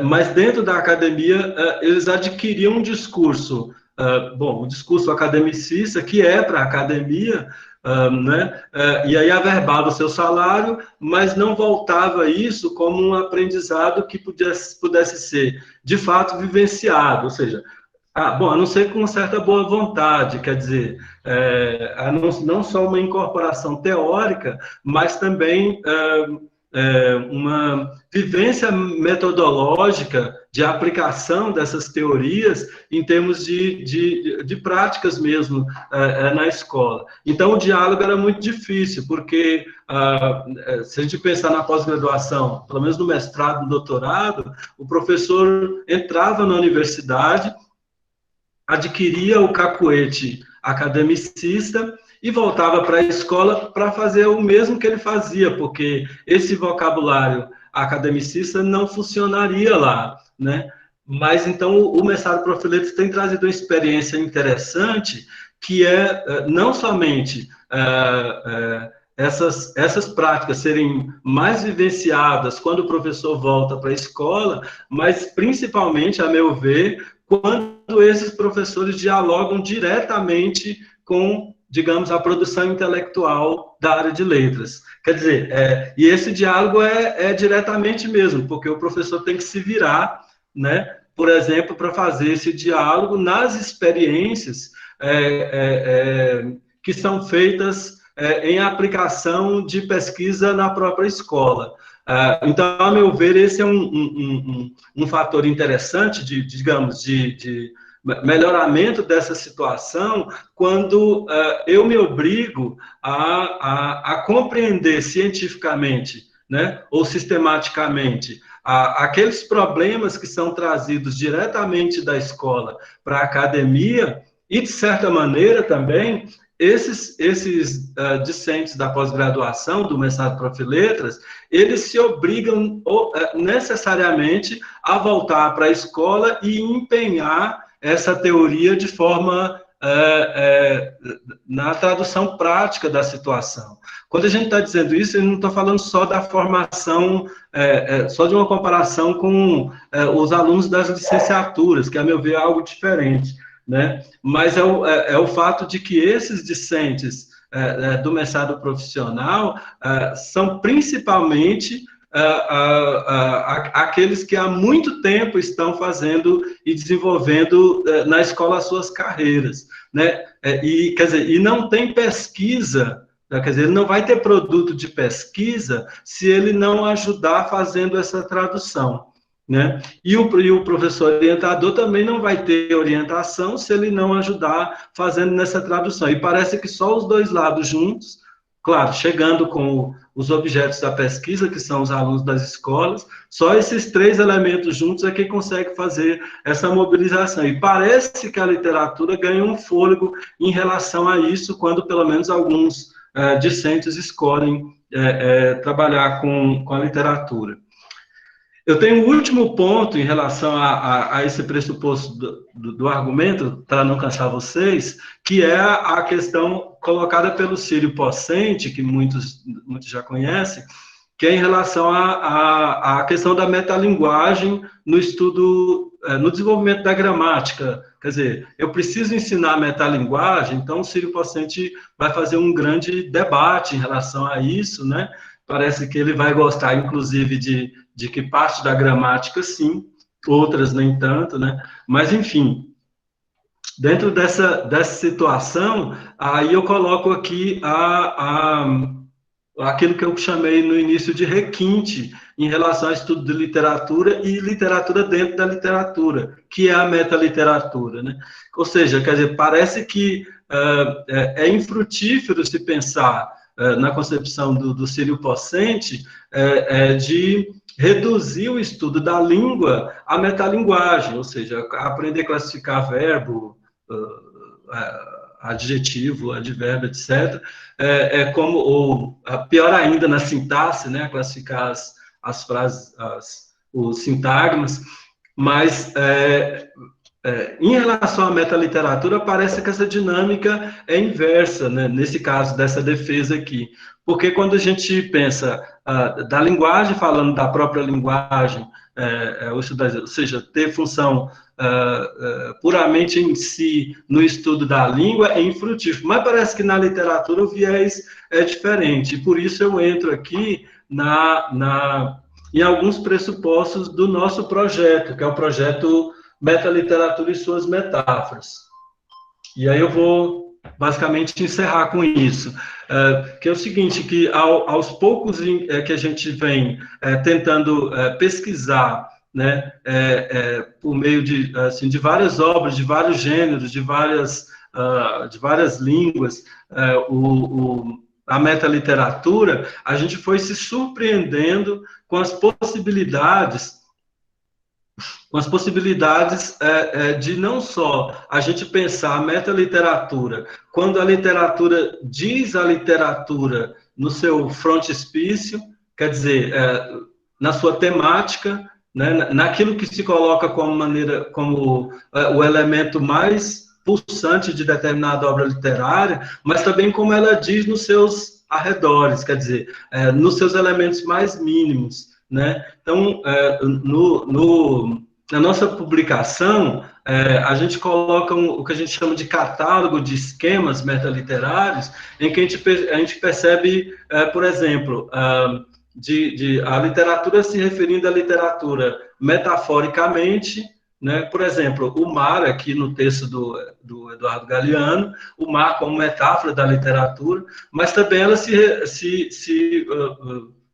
mas dentro da academia eles adquiriam um discurso, um discurso academicista, que é para a academia, né, e aí averbava o seu salário, mas não voltava isso como um aprendizado que pudesse ser, de fato, vivenciado, ou seja, a não ser com uma certa boa vontade, quer dizer, não só uma incorporação teórica, mas também uma vivência metodológica de aplicação dessas teorias em termos de práticas mesmo na escola. Então, o diálogo era muito difícil, porque se a gente pensar na pós-graduação, pelo menos no mestrado, no doutorado, o professor entrava na universidade, adquiria o cacuete academicista e voltava para a escola para fazer o mesmo que ele fazia, porque esse vocabulário academicista não funcionaria lá, né? Mas, então, o mestrado Prof. Letras tem trazido uma experiência interessante, que é não somente essas práticas serem mais vivenciadas quando o professor volta para a escola, mas, principalmente, a meu ver, quando esses professores dialogam diretamente com, digamos, a produção intelectual da área de letras. Quer dizer, e esse diálogo é diretamente mesmo, porque o professor tem que se virar, né, por exemplo, para fazer esse diálogo nas experiências que são feitas em aplicação de pesquisa na própria escola. Então, a meu ver, esse é um fator interessante, digamos, de melhoramento dessa situação, quando eu me obrigo a compreender cientificamente, né, ou sistematicamente, aqueles problemas que são trazidos diretamente da escola para a academia, e, de certa maneira, também, esses discentes da pós-graduação, do mestrado Prof. Letras, eles se obrigam necessariamente a voltar para a escola e empenhar essa teoria de forma na tradução prática da situação. Quando a gente está dizendo isso, eu não estou falando só da formação, só de uma comparação com os alunos das licenciaturas, que, a meu ver, é algo diferente, né? Mas é o fato de que esses discentes do mestrado profissional são principalmente aqueles que há muito tempo estão fazendo e desenvolvendo na escola as suas carreiras, né? Quer dizer, e não tem pesquisa Quer dizer, ele não vai ter produto de pesquisa se ele não ajudar fazendo essa tradução, né? E o professor orientador também não vai ter orientação se ele não ajudar fazendo nessa tradução. E parece que só os dois lados juntos, claro, chegando com os objetos da pesquisa, que são os alunos das escolas, só esses três elementos juntos é que consegue fazer essa mobilização. E parece que a literatura ganha um fôlego em relação a isso, quando pelo menos alguns discentes escolhem trabalhar com a literatura. Eu tenho um último ponto em relação a esse pressuposto do argumento, para não cansar vocês, que é a questão colocada pelo Círio Pocente, que muitos já conhecem, que é em relação à questão da metalinguagem no estudo, no desenvolvimento da gramática. Quer dizer, eu preciso ensinar metalinguagem, então o Círio Pocente vai fazer um grande debate em relação a isso, né? Parece que ele vai gostar, inclusive, de que parte da gramática, sim, outras nem tanto, né? Mas, enfim, dentro dessa situação, aí eu coloco aqui aquilo que eu chamei no início de requinte, em relação ao estudo de literatura e literatura dentro da literatura, que é a metaliteratura, né? Ou seja, quer dizer, parece que é infrutífero se pensar, na concepção do Círio Pocente, de reduzir o estudo da língua à metalinguagem, ou seja, aprender a classificar verbo, adjetivo, advérbio, etc., como, ou pior ainda, na sintaxe, né, classificar as frases, os sintagmas, mas em relação à metaliteratura, parece que essa dinâmica é inversa, né, nesse caso dessa defesa aqui, porque quando a gente pensa da linguagem, falando da própria linguagem, ou seja, ter função puramente em si no estudo da língua é infrutífero, mas parece que na literatura o viés é diferente, e por isso eu entro aqui em alguns pressupostos do nosso projeto, que é o projeto Metaliteratura e suas metáforas. E aí eu vou basicamente encerrar com isso, que é o seguinte, que aos poucos que a gente vem tentando pesquisar, né, por meio de várias obras, de vários gêneros, de várias línguas, a metaliteratura, a gente foi se surpreendendo com as possibilidades de não só a gente pensar a metaliteratura, quando a literatura diz a literatura no seu frontispício, quer dizer, na sua temática, né, naquilo que se coloca como o elemento mais pulsante de determinada obra literária, mas também como ela diz nos seus arredores, quer dizer, nos seus elementos mais mínimos, né? Então, na nossa publicação, a gente coloca o que a gente chama de catálogo de esquemas metaliterários, em que a gente percebe, por exemplo, a literatura se referindo à literatura metaforicamente, né? Por exemplo, o mar, aqui no texto do Eduardo Galeano, o mar como metáfora da literatura, mas também ela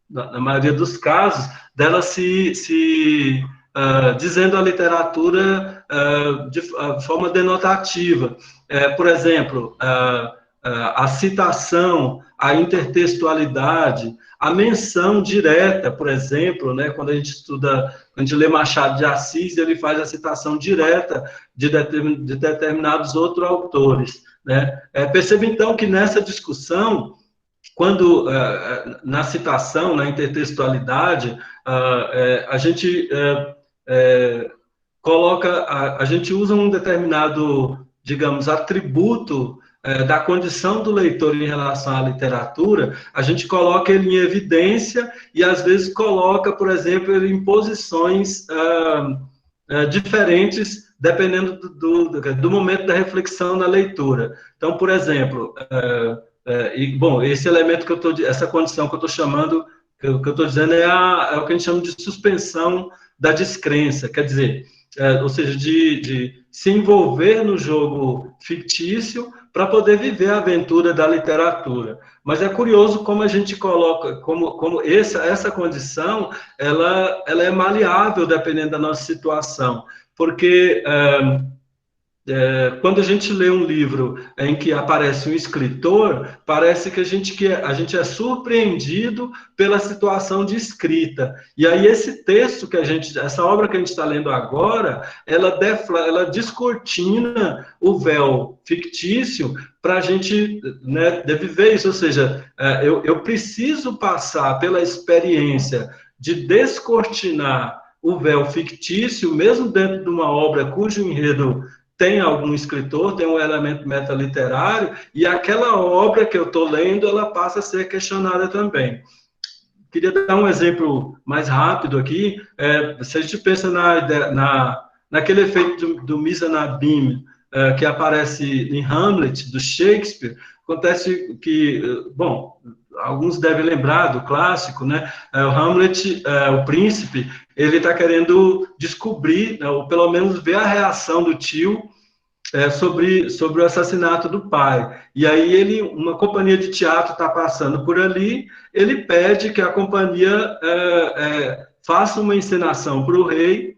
na maioria dos casos, dela dizendo a literatura de forma denotativa. Por exemplo, a citação, a intertextualidade, a menção direta, por exemplo, né, quando a gente lê Machado de Assis, ele faz a citação direta de determinados outros autores, né? Perceba, então, que nessa discussão, quando, na citação, na intertextualidade, a gente a gente usa um determinado, digamos, atributo da condição do leitor em relação à literatura, a gente coloca ele em evidência e, às vezes, coloca, por exemplo, ele em posições diferentes, dependendo do momento da reflexão na leitura. Então, por exemplo, esse elemento essa condição que eu estou chamando, que eu estou dizendo é o que a gente chama de suspensão da descrença, quer dizer, ou seja, de se envolver no jogo fictício para poder viver a aventura da literatura. Mas é curioso como a gente coloca, como essa condição, ela é maleável dependendo da nossa situação, porque quando a gente lê um livro em que aparece um escritor, parece que a gente é surpreendido pela situação de escrita. E aí esse texto essa obra que a gente está lendo agora, ela descortina o véu fictício para a gente, né, viver isso. Ou seja, eu preciso passar pela experiência de descortinar o véu fictício, mesmo dentro de uma obra cujo enredo tem algum escritor, tem um elemento metaliterário, e aquela obra que eu estou lendo, ela passa a ser questionada também. Queria dar um exemplo mais rápido aqui. Se a gente pensa naquele efeito do Mizanabim, que aparece em Hamlet, do Shakespeare, acontece que, bom, alguns devem lembrar do clássico, né? O Hamlet, o príncipe, ele está querendo descobrir, né, ou pelo menos ver a reação do tio sobre o assassinato do pai. E aí uma companhia de teatro está passando por ali, ele pede que a companhia faça uma encenação para o rei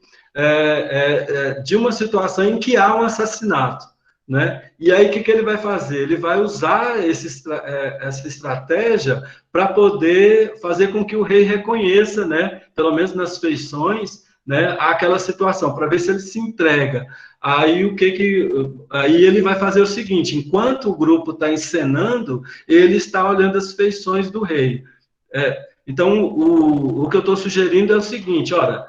de uma situação em que há um assassinato, né? E aí o que ele vai fazer? Ele vai usar essa estratégia para poder fazer com que o rei reconheça, né, pelo menos nas feições, né, aquela situação, para ver se ele se entrega. Aí aí ele vai fazer o seguinte: enquanto o grupo está encenando, ele está olhando as feições do rei. Então, o que eu estou sugerindo é o seguinte: olha,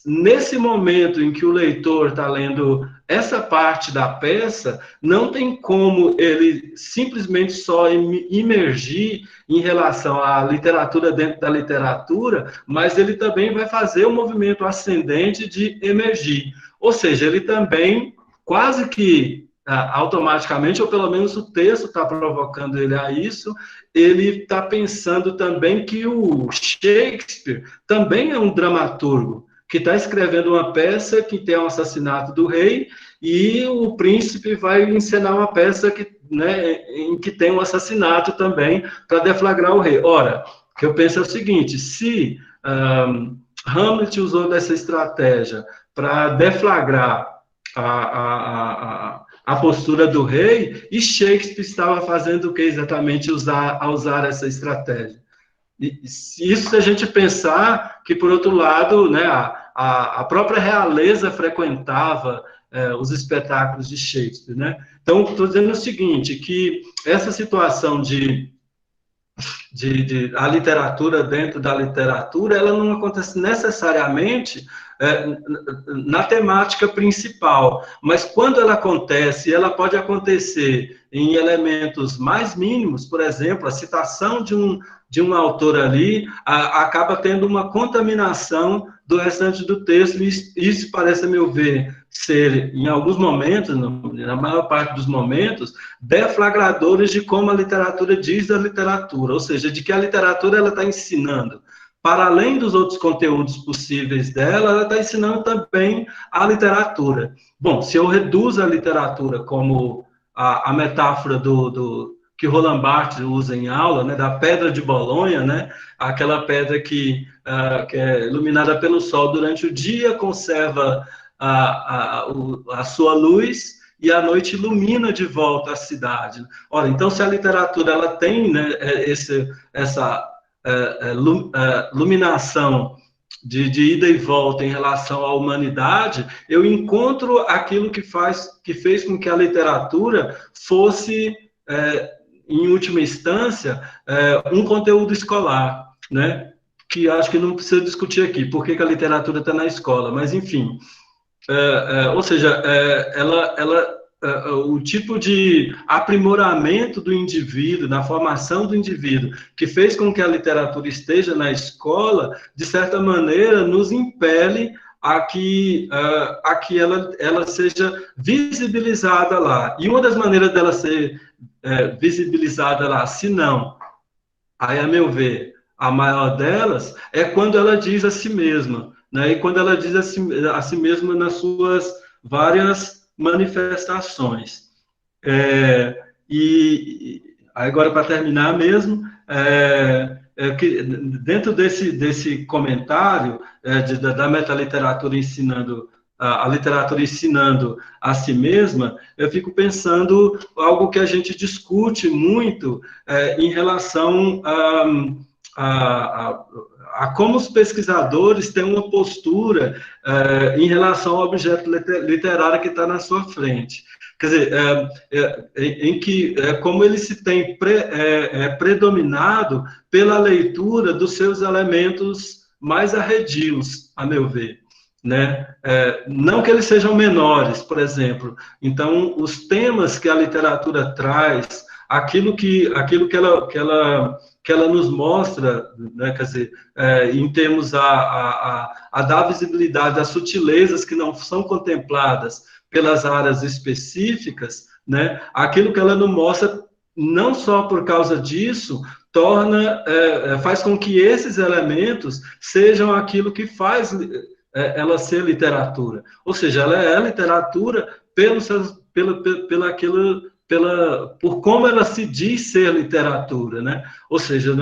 nesse momento em que o leitor está lendo essa parte da peça, não tem como ele simplesmente só imergir em relação à literatura dentro da literatura, mas ele também vai fazer o movimento ascendente de emergir. Ou seja, ele também, quase que automaticamente, ou pelo menos o texto está provocando ele a isso, ele está pensando também que o Shakespeare também é um dramaturgo, que está escrevendo uma peça que tem o assassinato do rei, e o príncipe vai encenar uma peça em que tem um assassinato também, para deflagrar o rei. Ora, o que eu penso é o seguinte: se Hamlet usou dessa estratégia para deflagrar a postura do rei, e Shakespeare estava fazendo o que exatamente ao usar essa estratégia? Isso se a gente pensar que, por outro lado, né, a própria realeza frequentava os espetáculos de Shakespeare, né? Então, estou dizendo o seguinte, que essa situação de a literatura dentro da literatura, ela não acontece necessariamente na temática principal, mas quando ela acontece, ela pode acontecer em elementos mais mínimos. Por exemplo, a citação de um autor ali acaba tendo uma contaminação do restante do texto, e isso parece, a meu ver, ser, em alguns momentos, na maior parte dos momentos, deflagradores de como a literatura diz da literatura, ou seja, de que a literatura ela está ensinando, para além dos outros conteúdos possíveis dela, ela está ensinando também a literatura. Bom, se eu reduzo a literatura como a metáfora que Roland Barthes usa em aula, né, da pedra de Bolonha, né, aquela pedra que é iluminada pelo sol durante o dia, conserva a sua luz, e à noite ilumina de volta a cidade. Ora, então, se a literatura ela tem, né, essa iluminação de ida e volta em relação à humanidade, eu encontro aquilo que fez com que a literatura fosse, em última instância, um conteúdo escolar, né? Que acho que não precisa discutir aqui, por que a literatura está na escola, mas, enfim. Ou seja, o tipo de aprimoramento do indivíduo, na formação do indivíduo, que fez com que a literatura esteja na escola, de certa maneira, nos impele a que ela seja visibilizada lá. E uma das maneiras dela ser visibilizada lá, se não, aí, a meu ver, a maior delas, é quando ela diz a si mesma: né? E quando ela diz a si mesma nas suas várias manifestações. E agora, para terminar mesmo, que dentro desse comentário da metaliteratura ensinando, a literatura ensinando a si mesma, eu fico pensando algo que a gente discute muito em relação a como os pesquisadores têm uma postura em relação ao objeto literário que está na sua frente. Quer dizer, em que como ele se tem predominado pela leitura dos seus elementos mais arredios, a meu ver, né? Não que eles sejam menores, por exemplo. Então, os temas que a literatura traz, aquilo que ela nos mostra, né? Quer dizer, em termos a dar visibilidade às sutilezas que não são contempladas pelas áreas específicas, né? Aquilo que ela nos mostra, não só por causa disso, faz com que esses elementos sejam aquilo que faz ela ser literatura. Ou seja, ela é literatura por como ela se diz ser literatura, né? Ou seja,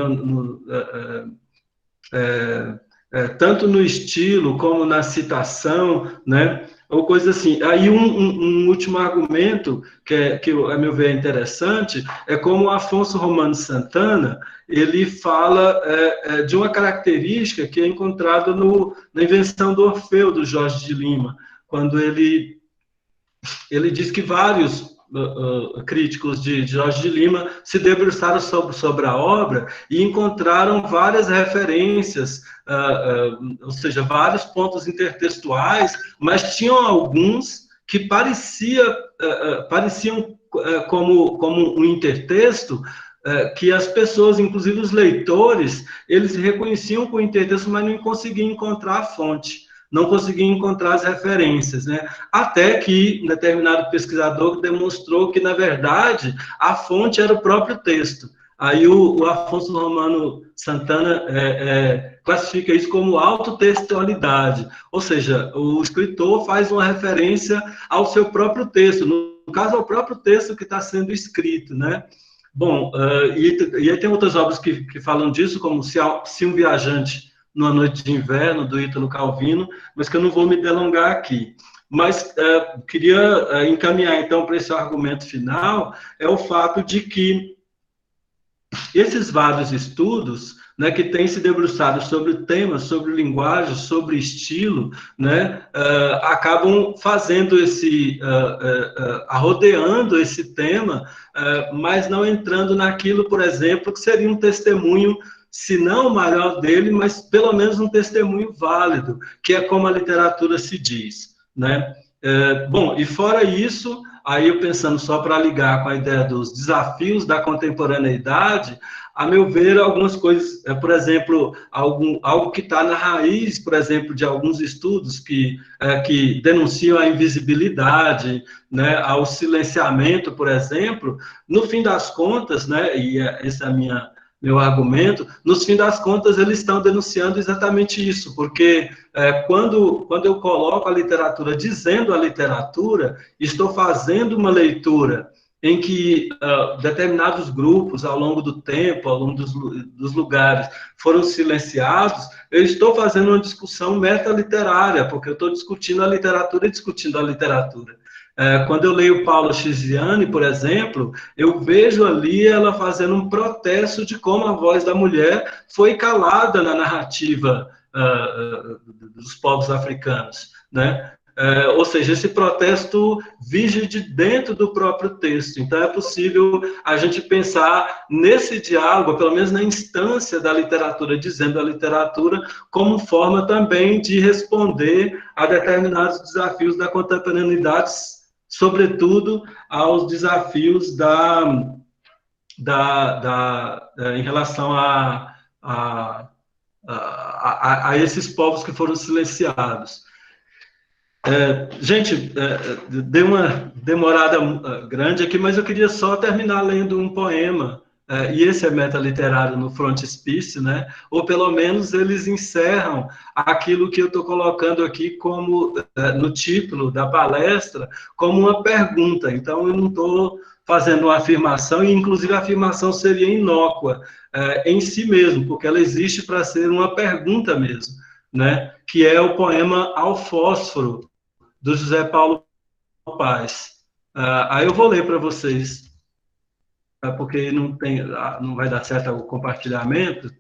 tanto no estilo como na citação, né? Ou coisa assim. Aí um último argumento que a meu ver é interessante é como Afonso Romano Santana ele fala de uma característica que é encontrada na invenção do Orfeu do Jorge de Lima, quando ele diz que vários críticos de Jorge de Lima se debruçaram sobre a obra e encontraram várias referências, ou seja, vários pontos intertextuais, mas tinham alguns que pareciam como um intertexto, que as pessoas, inclusive os leitores, eles reconheciam com o intertexto, mas não conseguiam encontrar a fonte, não conseguiam encontrar as referências, né? Até que um determinado pesquisador demonstrou que, na verdade, a fonte era o próprio texto. Aí o Afonso Romano Santana classifica isso como autotextualidade, ou seja, o escritor faz uma referência ao seu próprio texto, no caso, ao próprio texto que está sendo escrito, né? Bom, e aí tem outras obras que falam disso, como Se um Viajante numa Noite de Inverno, do Ítalo Calvino, mas que eu não vou me delongar aqui. Mas queria encaminhar, então, para esse argumento final, é o fato de que esses vários estudos, né, que têm se debruçado sobre temas, sobre linguagem, sobre estilo, né, acabam fazendo rodeando esse tema, mas não entrando naquilo, por exemplo, que seria um testemunho, se não o maior dele, mas pelo menos um testemunho válido, que é como a literatura se diz, né? Bom, e fora isso, aí eu pensando só para ligar com a ideia dos desafios da contemporaneidade, a meu ver, algumas coisas, por exemplo, algo que está na raiz, por exemplo, de alguns estudos que denunciam a invisibilidade, né, ao silenciamento, por exemplo, no fim das contas, né, e esse é meu argumento, no fim das contas, eles estão denunciando exatamente isso, porque quando eu coloco a literatura dizendo a literatura, estou fazendo uma leitura em que determinados grupos, ao longo do tempo, ao longo dos lugares, foram silenciados, eu estou fazendo uma discussão metaliterária, porque eu estou discutindo a literatura e discutindo a literatura. Quando eu leio Paula Chiziane, por exemplo, eu vejo ali ela fazendo um protesto de como a voz da mulher foi calada na narrativa dos povos africanos, né? Ou seja, esse protesto vige de dentro do próprio texto. Então, é possível a gente pensar nesse diálogo, pelo menos na instância da literatura, dizendo a literatura, como forma também de responder a determinados desafios da contemporaneidade, sobretudo aos desafios em relação a esses povos que foram silenciados. Gente, deu uma demorada grande aqui, mas eu queria só terminar lendo um poema e esse é metaliterário no frontispício, né? Ou pelo menos eles encerram aquilo que eu estou colocando aqui como, no título da palestra, como uma pergunta. Então, eu não estou fazendo uma afirmação, e inclusive a afirmação seria inócua em si mesmo, porque ela existe para ser uma pergunta mesmo, né? Que é o poema Ao Fósforo, do José Paulo Paes. Aí eu vou ler para vocês, porque não vai dar certo o compartilhamento.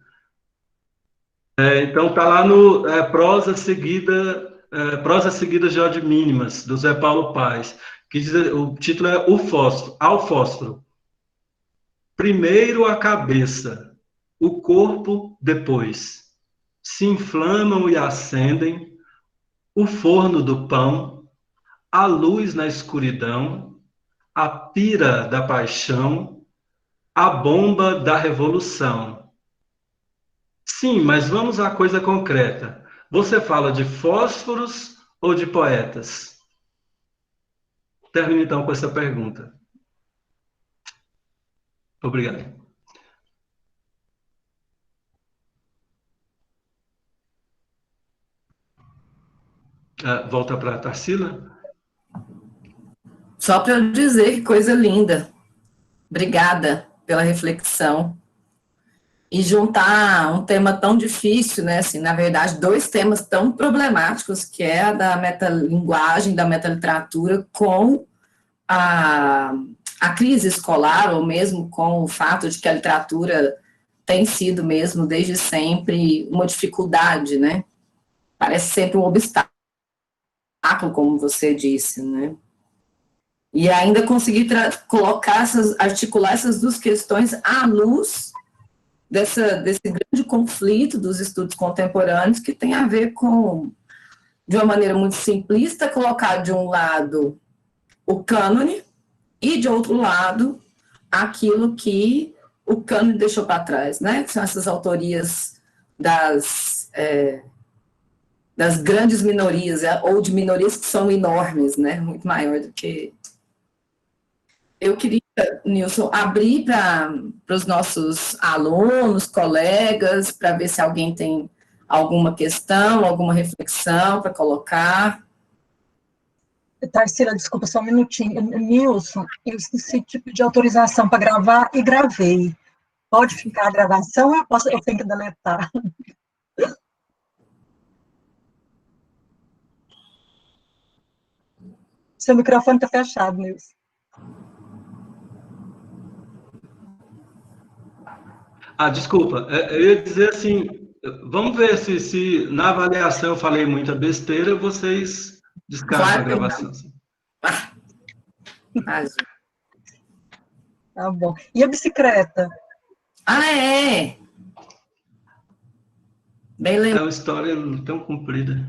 Então, está lá no Prosa Seguida de Ode Mínimas, do José Paulo Paes, que diz, o título é O Fósforo, Ao Fósforo. Primeiro a cabeça, o corpo depois. Se inflamam e acendem o forno do pão, a luz na escuridão, a pira da paixão, a bomba da revolução. Sim, mas vamos à coisa concreta. Você fala de fósforos ou de poetas? Termino então com essa pergunta. Obrigado. Volta para a Tarsila. Só para eu dizer que coisa linda. Obrigada pela reflexão. E juntar um tema tão difícil, né? Assim, na verdade, dois temas tão problemáticos, que é a da metalinguagem, da metaliteratura, com a crise escolar, ou mesmo com o fato de que a literatura tem sido mesmo, desde sempre, uma dificuldade, né? Parece sempre um obstáculo, como você disse, né? E ainda conseguir articular essas duas questões à luz desse grande conflito dos estudos contemporâneos, que tem a ver com, de uma maneira muito simplista, colocar de um lado o cânone e, de outro lado, aquilo que o cânone deixou para trás, né? Que são essas autorias das grandes minorias, ou de minorias que são enormes, né? Muito maior do que... Eu queria, Nilson, abrir para os nossos alunos, colegas, para ver se alguém tem alguma questão, alguma reflexão para colocar. Tarsila, desculpa, só um minutinho. Nilson, eu esqueci de pedir autorização para gravar e gravei. Pode ficar a gravação ou eu tenho que deletar? Seu microfone está fechado, Nilson. Desculpa, eu ia dizer assim, vamos ver se na avaliação eu falei muita besteira, vocês descartam a gravação. Tá bom. E a bicicleta? É! Bem lembrado. É uma história tão comprida.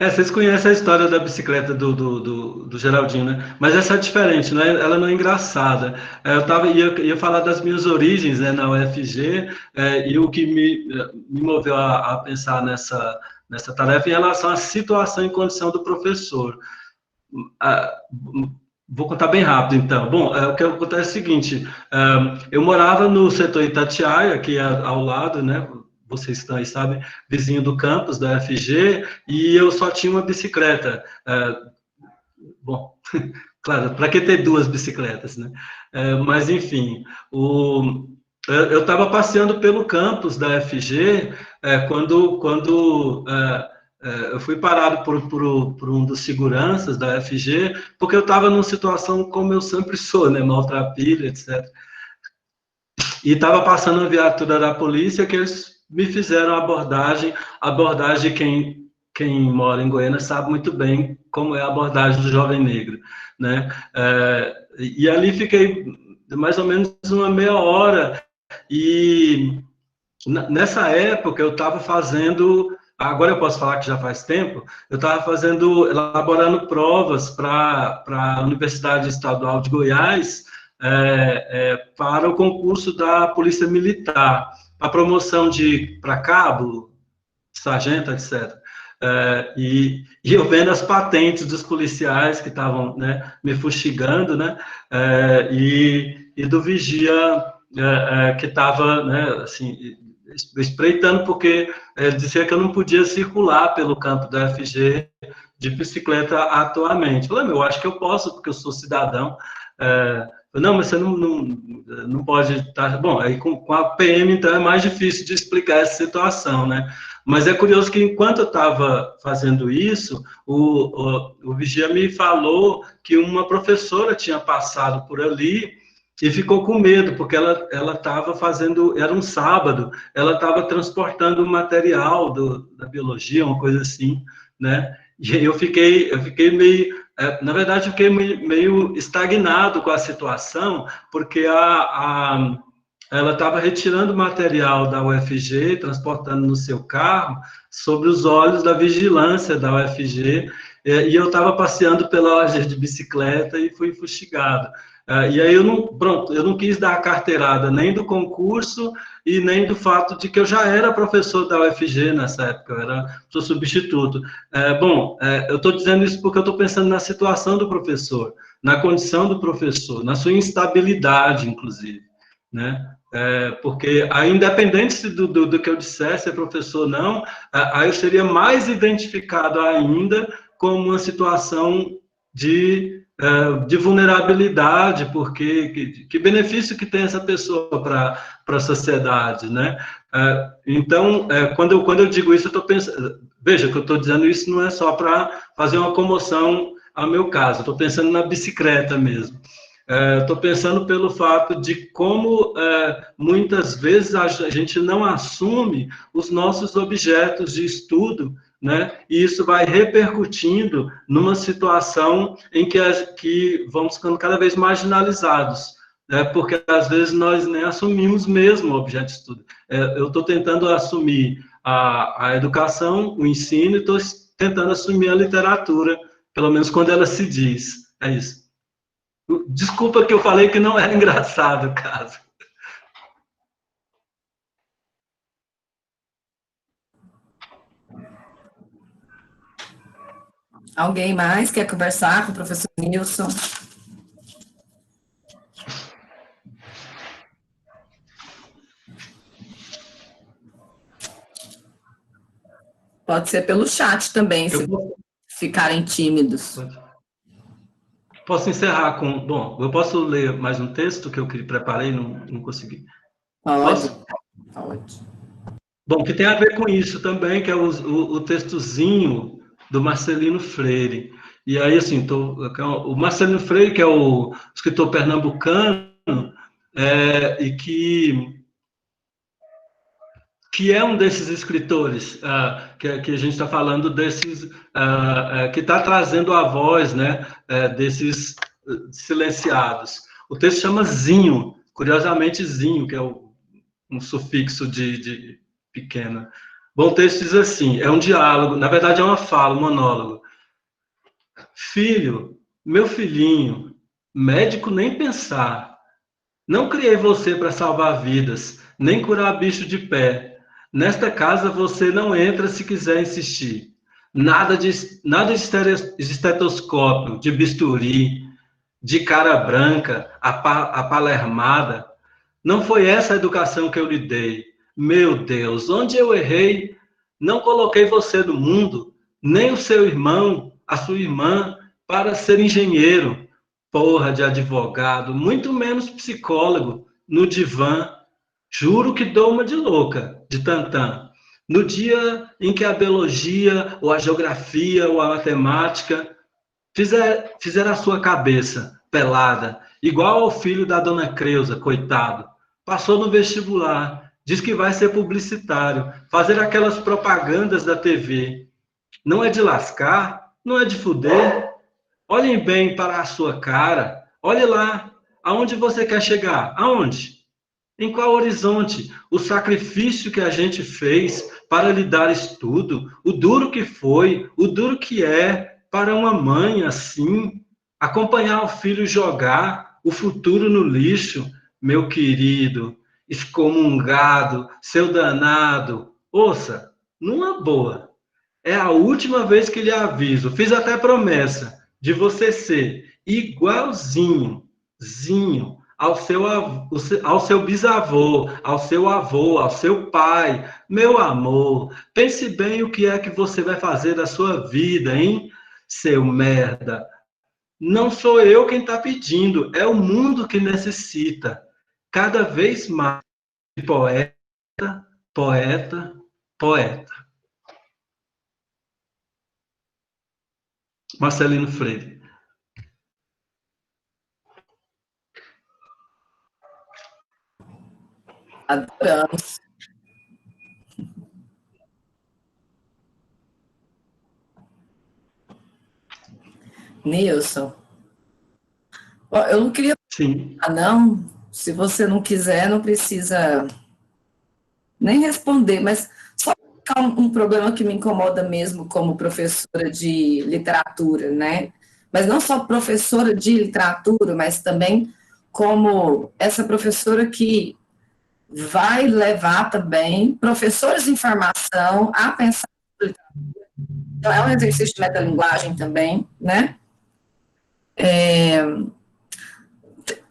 Vocês conhecem a história da bicicleta do Geraldinho, né? Mas essa é diferente, né? Ela não é engraçada. Eu ia falar das minhas origens, né, na UFG, e o que me moveu a pensar nessa tarefa em relação à situação e condição do professor. Vou contar bem rápido, então. Bom, o que acontece é o seguinte, eu morava no setor Itatiaia, aqui ao lado, né? Vocês estão aí, sabem, vizinho do campus da UFG, e eu só tinha uma bicicleta. Bom, claro, para que ter duas bicicletas, né? Mas, enfim, eu estava passeando pelo campus da UFG quando eu fui parado por um dos seguranças da UFG, porque eu estava numa situação como eu sempre sou, né? Maltrapilho, etc. E estava passando uma viatura da polícia que eles me fizeram a abordagem quem mora em Goiânia sabe muito bem como é a abordagem do jovem negro, né? E ali fiquei mais ou menos uma meia hora, e nessa época eu estava fazendo, agora eu posso falar que já faz tempo, eu estava elaborando provas para a Universidade Estadual de Goiás, para o concurso da Polícia Militar, a promoção para cabo, sargento, etc. E eu vendo as patentes dos policiais que estavam, né, me fustigando, né, e do vigia que estava, né, assim, espreitando, porque ele dizia que eu não podia circular pelo campo da UFG de bicicleta atualmente. Eu falei, eu acho que eu posso, porque eu sou cidadão. Não, mas você não pode estar... Bom, aí com a PM, então, é mais difícil de explicar essa situação, né? Mas é curioso que, enquanto eu estava fazendo isso, o vigia me falou que uma professora tinha passado por ali e ficou com medo, porque ela estava fazendo... Era um sábado, ela estava transportando material da biologia, uma coisa assim, né? E eu fiquei meio... Na verdade, eu fiquei meio estagnado com a situação, porque ela estava retirando material da UFG, transportando no seu carro, sob os olhos da vigilância da UFG, e eu estava passeando pela loja de bicicleta e fui fustigado. E aí eu não quis dar a carteirada nem do concurso e nem do fato de que eu já era professor da UFG nessa época, eu era seu substituto. Eu estou dizendo isso porque eu estou pensando na situação do professor, na condição do professor, na sua instabilidade, inclusive, né? Porque, independente do que eu dissesse, é professor ou não, aí eu seria mais identificado ainda como uma situação de vulnerabilidade, porque que benefício que tem essa pessoa para a sociedade, né? Então, quando eu digo isso, eu estou pensando... Veja, que eu estou dizendo isso não é só para fazer uma comoção ao meu caso, estou pensando na bicicleta mesmo. Estou pensando pelo fato de como muitas vezes a gente não assume os nossos objetos de estudo, né? E isso vai repercutindo numa situação em que vamos ficando cada vez marginalizados, né? Porque às vezes nós nem assumimos mesmo o objeto de estudo. Eu estou tentando assumir a educação, o ensino, e estou tentando assumir a literatura, pelo menos quando ela se diz. É isso. Desculpa que eu falei que não era engraçado o caso. Alguém mais quer conversar com o professor Nilson? Pode ser pelo chat também, se ficarem tímidos. Posso encerrar com... Bom, eu posso ler mais um texto que eu preparei e não consegui. Pode. Bom, que tem a ver com isso também, que é o textozinho do Marcelino Freire. E aí, assim, o Marcelino Freire, que é o escritor pernambucano, e que é um desses escritores que a gente está falando, desses que está trazendo a voz, né, desses silenciados. O texto chama Zinho, curiosamente Zinho, que é um sufixo de pequena. Bom, o texto diz assim, é um diálogo, na verdade é uma fala, um monólogo. Filho, meu filhinho, médico nem pensar. Não criei você para salvar vidas, nem curar bicho de pé. Nesta casa você não entra se quiser insistir. Nada de estetoscópio, de bisturi, de cara branca, apalermada. Não foi essa a educação que eu lhe dei. Meu Deus, onde eu errei? Não coloquei você no mundo, nem o seu irmão, a sua irmã, para ser engenheiro, porra de advogado, muito menos psicólogo, no divã. Juro que dou uma de louca, de tantã. No dia em que a biologia, ou a geografia, ou a matemática fizer a sua cabeça pelada, igual ao filho da dona Creuza, coitado. Passou no vestibular, diz que vai ser publicitário, fazer aquelas propagandas da TV. Não é de lascar, não é de fuder. Olhem bem para a sua cara, olhe lá, aonde você quer chegar, aonde? Em qual horizonte? O sacrifício que a gente fez para lhe dar estudo, o duro que foi, o duro que é para uma mãe assim, acompanhar o filho jogar o futuro no lixo, meu querido, excomungado, seu danado. Ouça, numa boa, é a última vez que lhe aviso, fiz até promessa de você ser igualzinho ao seu bisavô, ao seu avô, ao seu pai. Meu amor, pense bem o que é que você vai fazer da sua vida, hein, seu merda. Não sou eu quem está pedindo, é o mundo que necessita. Cada vez mais poeta, poeta, poeta. Marcelino Freire. Adoramos. Nilson, eu não queria... Sim. Não, se você não quiser, não precisa nem responder, mas só um problema que me incomoda mesmo como professora de literatura, né? Mas não só professora de literatura, mas também como essa professora que vai levar também professores de informação a pensar em literatura. Então, é um exercício de metalinguagem também, né?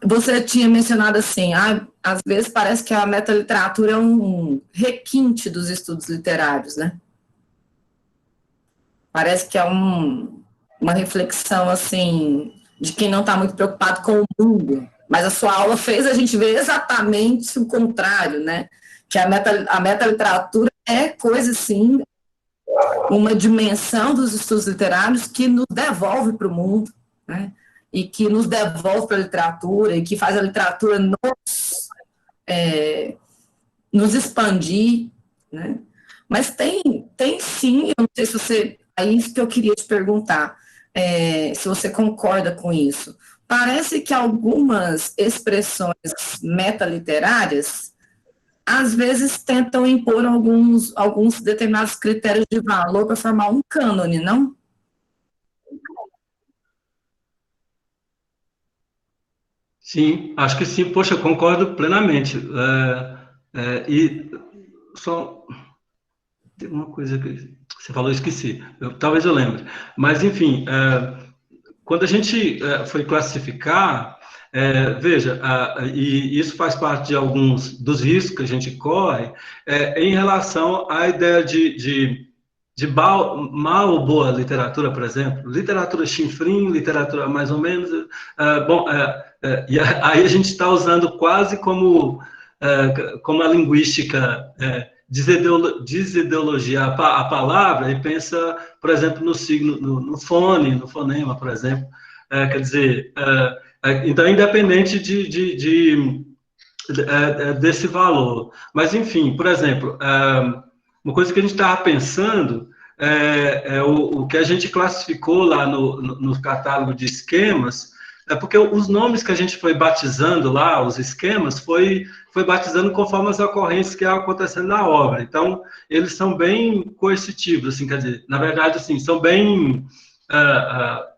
Você tinha mencionado assim, às vezes parece que a metaliteratura é um requinte dos estudos literários, né? Parece que é uma reflexão, assim, de quem não está muito preocupado com o mundo. Mas a sua aula fez a gente ver exatamente o contrário, né? Que a metaliteratura é coisa, assim, uma dimensão dos estudos literários que nos devolve para o mundo, né? E que nos devolve para a literatura, e que faz a literatura nos expandir, né? Mas tem sim, eu não sei se você... É isso que eu queria te perguntar, se você concorda com isso. Parece que algumas expressões metaliterárias, às vezes, tentam impor alguns determinados critérios de valor para formar um cânone, não? Sim, acho que sim. Poxa, eu concordo plenamente. E só tem uma coisa que você falou, eu esqueci. Talvez eu lembre. Mas, enfim, quando a gente foi classificar, veja, e isso faz parte de alguns dos riscos que a gente corre, em relação à ideia de mal ou boa literatura, por exemplo, literatura chinfrim, literatura mais ou menos, e aí a gente está usando quase como a linguística desideologia a palavra e pensa, por exemplo, no signo, no fone, no fonema, por exemplo. Quer dizer, então, independente desse valor. Mas, enfim, por exemplo, uma coisa que a gente estava pensando o que a gente classificou lá no catálogo de esquemas, porque os nomes que a gente foi batizando lá, os esquemas, foi batizando conforme as ocorrências que iam acontecendo na obra. Então, eles são bem coercitivos, assim, quer dizer, na verdade, assim, são bem,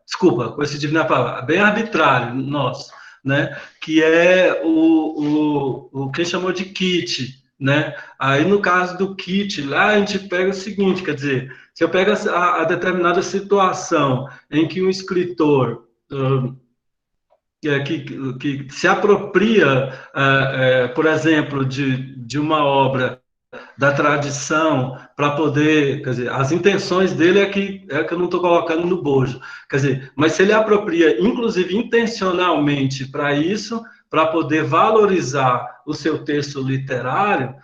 desculpa, coercitivo na palavra, bem arbitrário, nosso, né, que é o que chamou de kit, né? Aí, no caso do kit, lá a gente pega o seguinte, quer dizer, se eu pego a determinada situação em que um escritor que se apropria, por exemplo, de uma obra da tradição para poder, quer dizer, as intenções dele é que eu não estou colocando no bojo, quer dizer, mas se ele apropria, inclusive intencionalmente para isso, para poder valorizar o seu texto literário,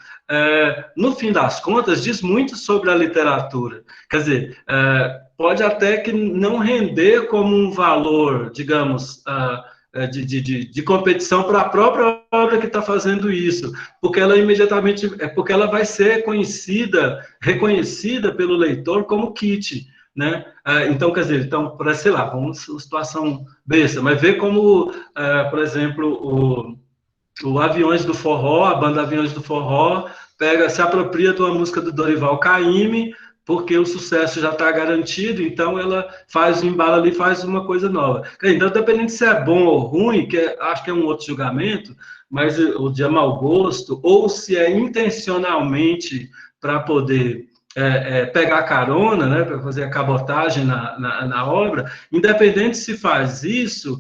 no fim das contas, diz muito sobre a literatura. Quer dizer, pode até que não render como um valor, digamos, de competição para a própria obra que está fazendo isso, porque ela imediatamente, porque ela vai ser reconhecida pelo leitor como kit, né? Então, quer dizer, para, sei lá, vamos uma situação besta, mas ver como, por exemplo, o Aviões do Forró, a banda Aviões do Forró, se apropria de uma música do Dorival Caymmi, porque o sucesso já está garantido, então ela faz um embalo ali, faz uma coisa nova. Então, dependendo se é bom ou ruim, acho que é um outro julgamento, mas o de mau gosto, ou se é intencionalmente para poder pegar carona, né, para fazer a cabotagem na obra, independente se faz isso,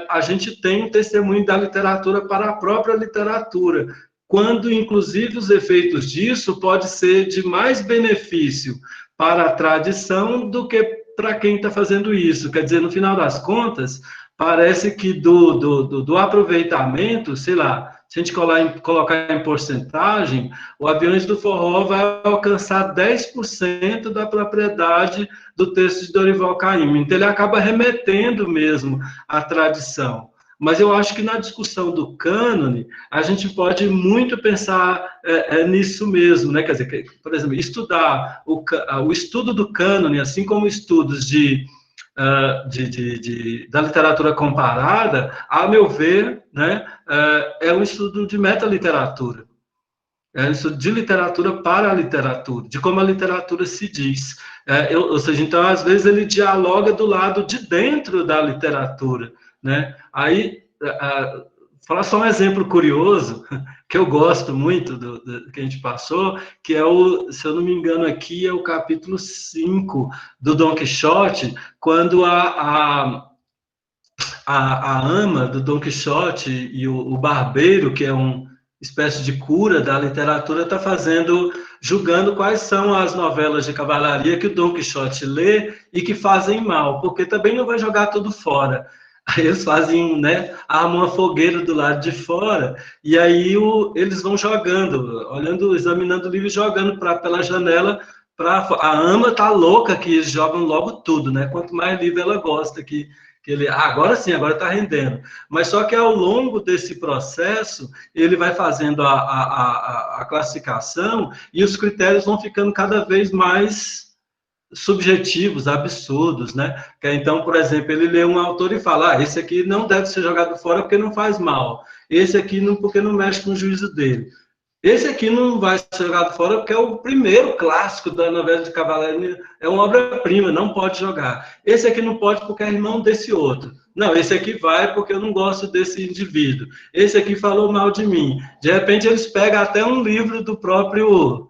a gente tem um testemunho da literatura para a própria literatura, quando, inclusive, os efeitos disso pode ser de mais benefício para a tradição do que para quem está fazendo isso. Quer dizer, no final das contas, parece que do aproveitamento, sei lá, se a gente colocar em porcentagem, o Aviões do Forró vai alcançar 10% da propriedade do texto de Dorival Caymmi. Então, ele acaba remetendo mesmo à tradição. Mas eu acho que na discussão do cânone, a gente pode muito pensar nisso mesmo, né? Quer dizer, por exemplo, estudar o estudo do cânone, assim como estudos da literatura comparada, a meu ver, né, é um estudo de metaliteratura. É um estudo de literatura para a literatura, de como a literatura se diz. Ou seja, então, às vezes, ele dialoga do lado de dentro da literatura, né? Aí, falar só um exemplo curioso, que eu gosto muito do que a gente passou, que é se eu não me engano aqui, é o capítulo 5 do Dom Quixote, quando a ama do Dom Quixote e o barbeiro, que é uma espécie de cura da literatura, está julgando quais são as novelas de cavalaria que o Dom Quixote lê e que fazem mal, porque também não vai jogar tudo fora. Aí eles fazem, né, armam uma fogueira do lado de fora, e aí eles vão jogando, examinando o livro e jogando pela janela, a ama tá louca que eles jogam logo tudo, né? Quanto mais livro ela gosta, que ele, agora sim, agora está rendendo. Mas só que ao longo desse processo, ele vai fazendo a classificação e os critérios vão ficando cada vez mais subjetivos, absurdos, né? Então, por exemplo, ele lê um autor e fala, esse aqui não deve ser jogado fora porque não faz mal, esse aqui porque não mexe com o juízo dele, esse aqui não vai ser jogado fora porque é o primeiro clássico da novela de cavalaria, é uma obra-prima, não pode jogar, esse aqui não pode porque é irmão desse outro, não, esse aqui vai porque eu não gosto desse indivíduo, esse aqui falou mal de mim, de repente eles pegam até um livro do próprio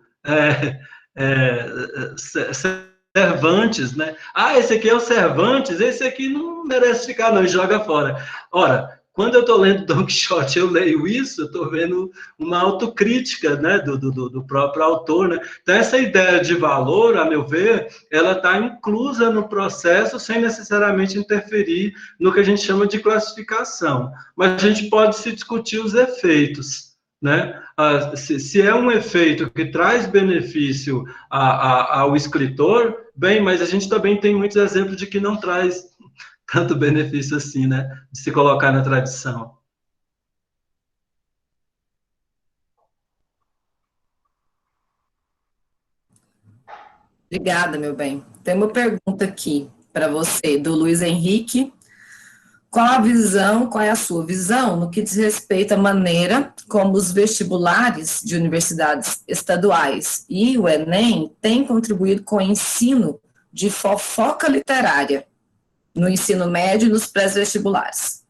Cervantes, né? Esse aqui é o Cervantes, esse aqui não merece ficar, não, e joga fora. Ora, quando eu estou lendo Don Quixote, eu leio isso, eu estou vendo uma autocrítica, né, do próprio autor, né? Então, essa ideia de valor, a meu ver, ela está inclusa no processo sem necessariamente interferir no que a gente chama de classificação. Mas a gente pode se discutir os efeitos, né? Se é um efeito que traz benefício ao escritor, bem, mas a gente também tem muitos exemplos de que não traz tanto benefício assim, né? De se colocar na tradição. Obrigada, meu bem. Tem uma pergunta aqui para você, do Luiz Henrique. Qual é a sua visão no que diz respeito à maneira como os vestibulares de universidades estaduais e o Enem têm contribuído com o ensino de fofoca literária no ensino médio e nos pré-vestibulares?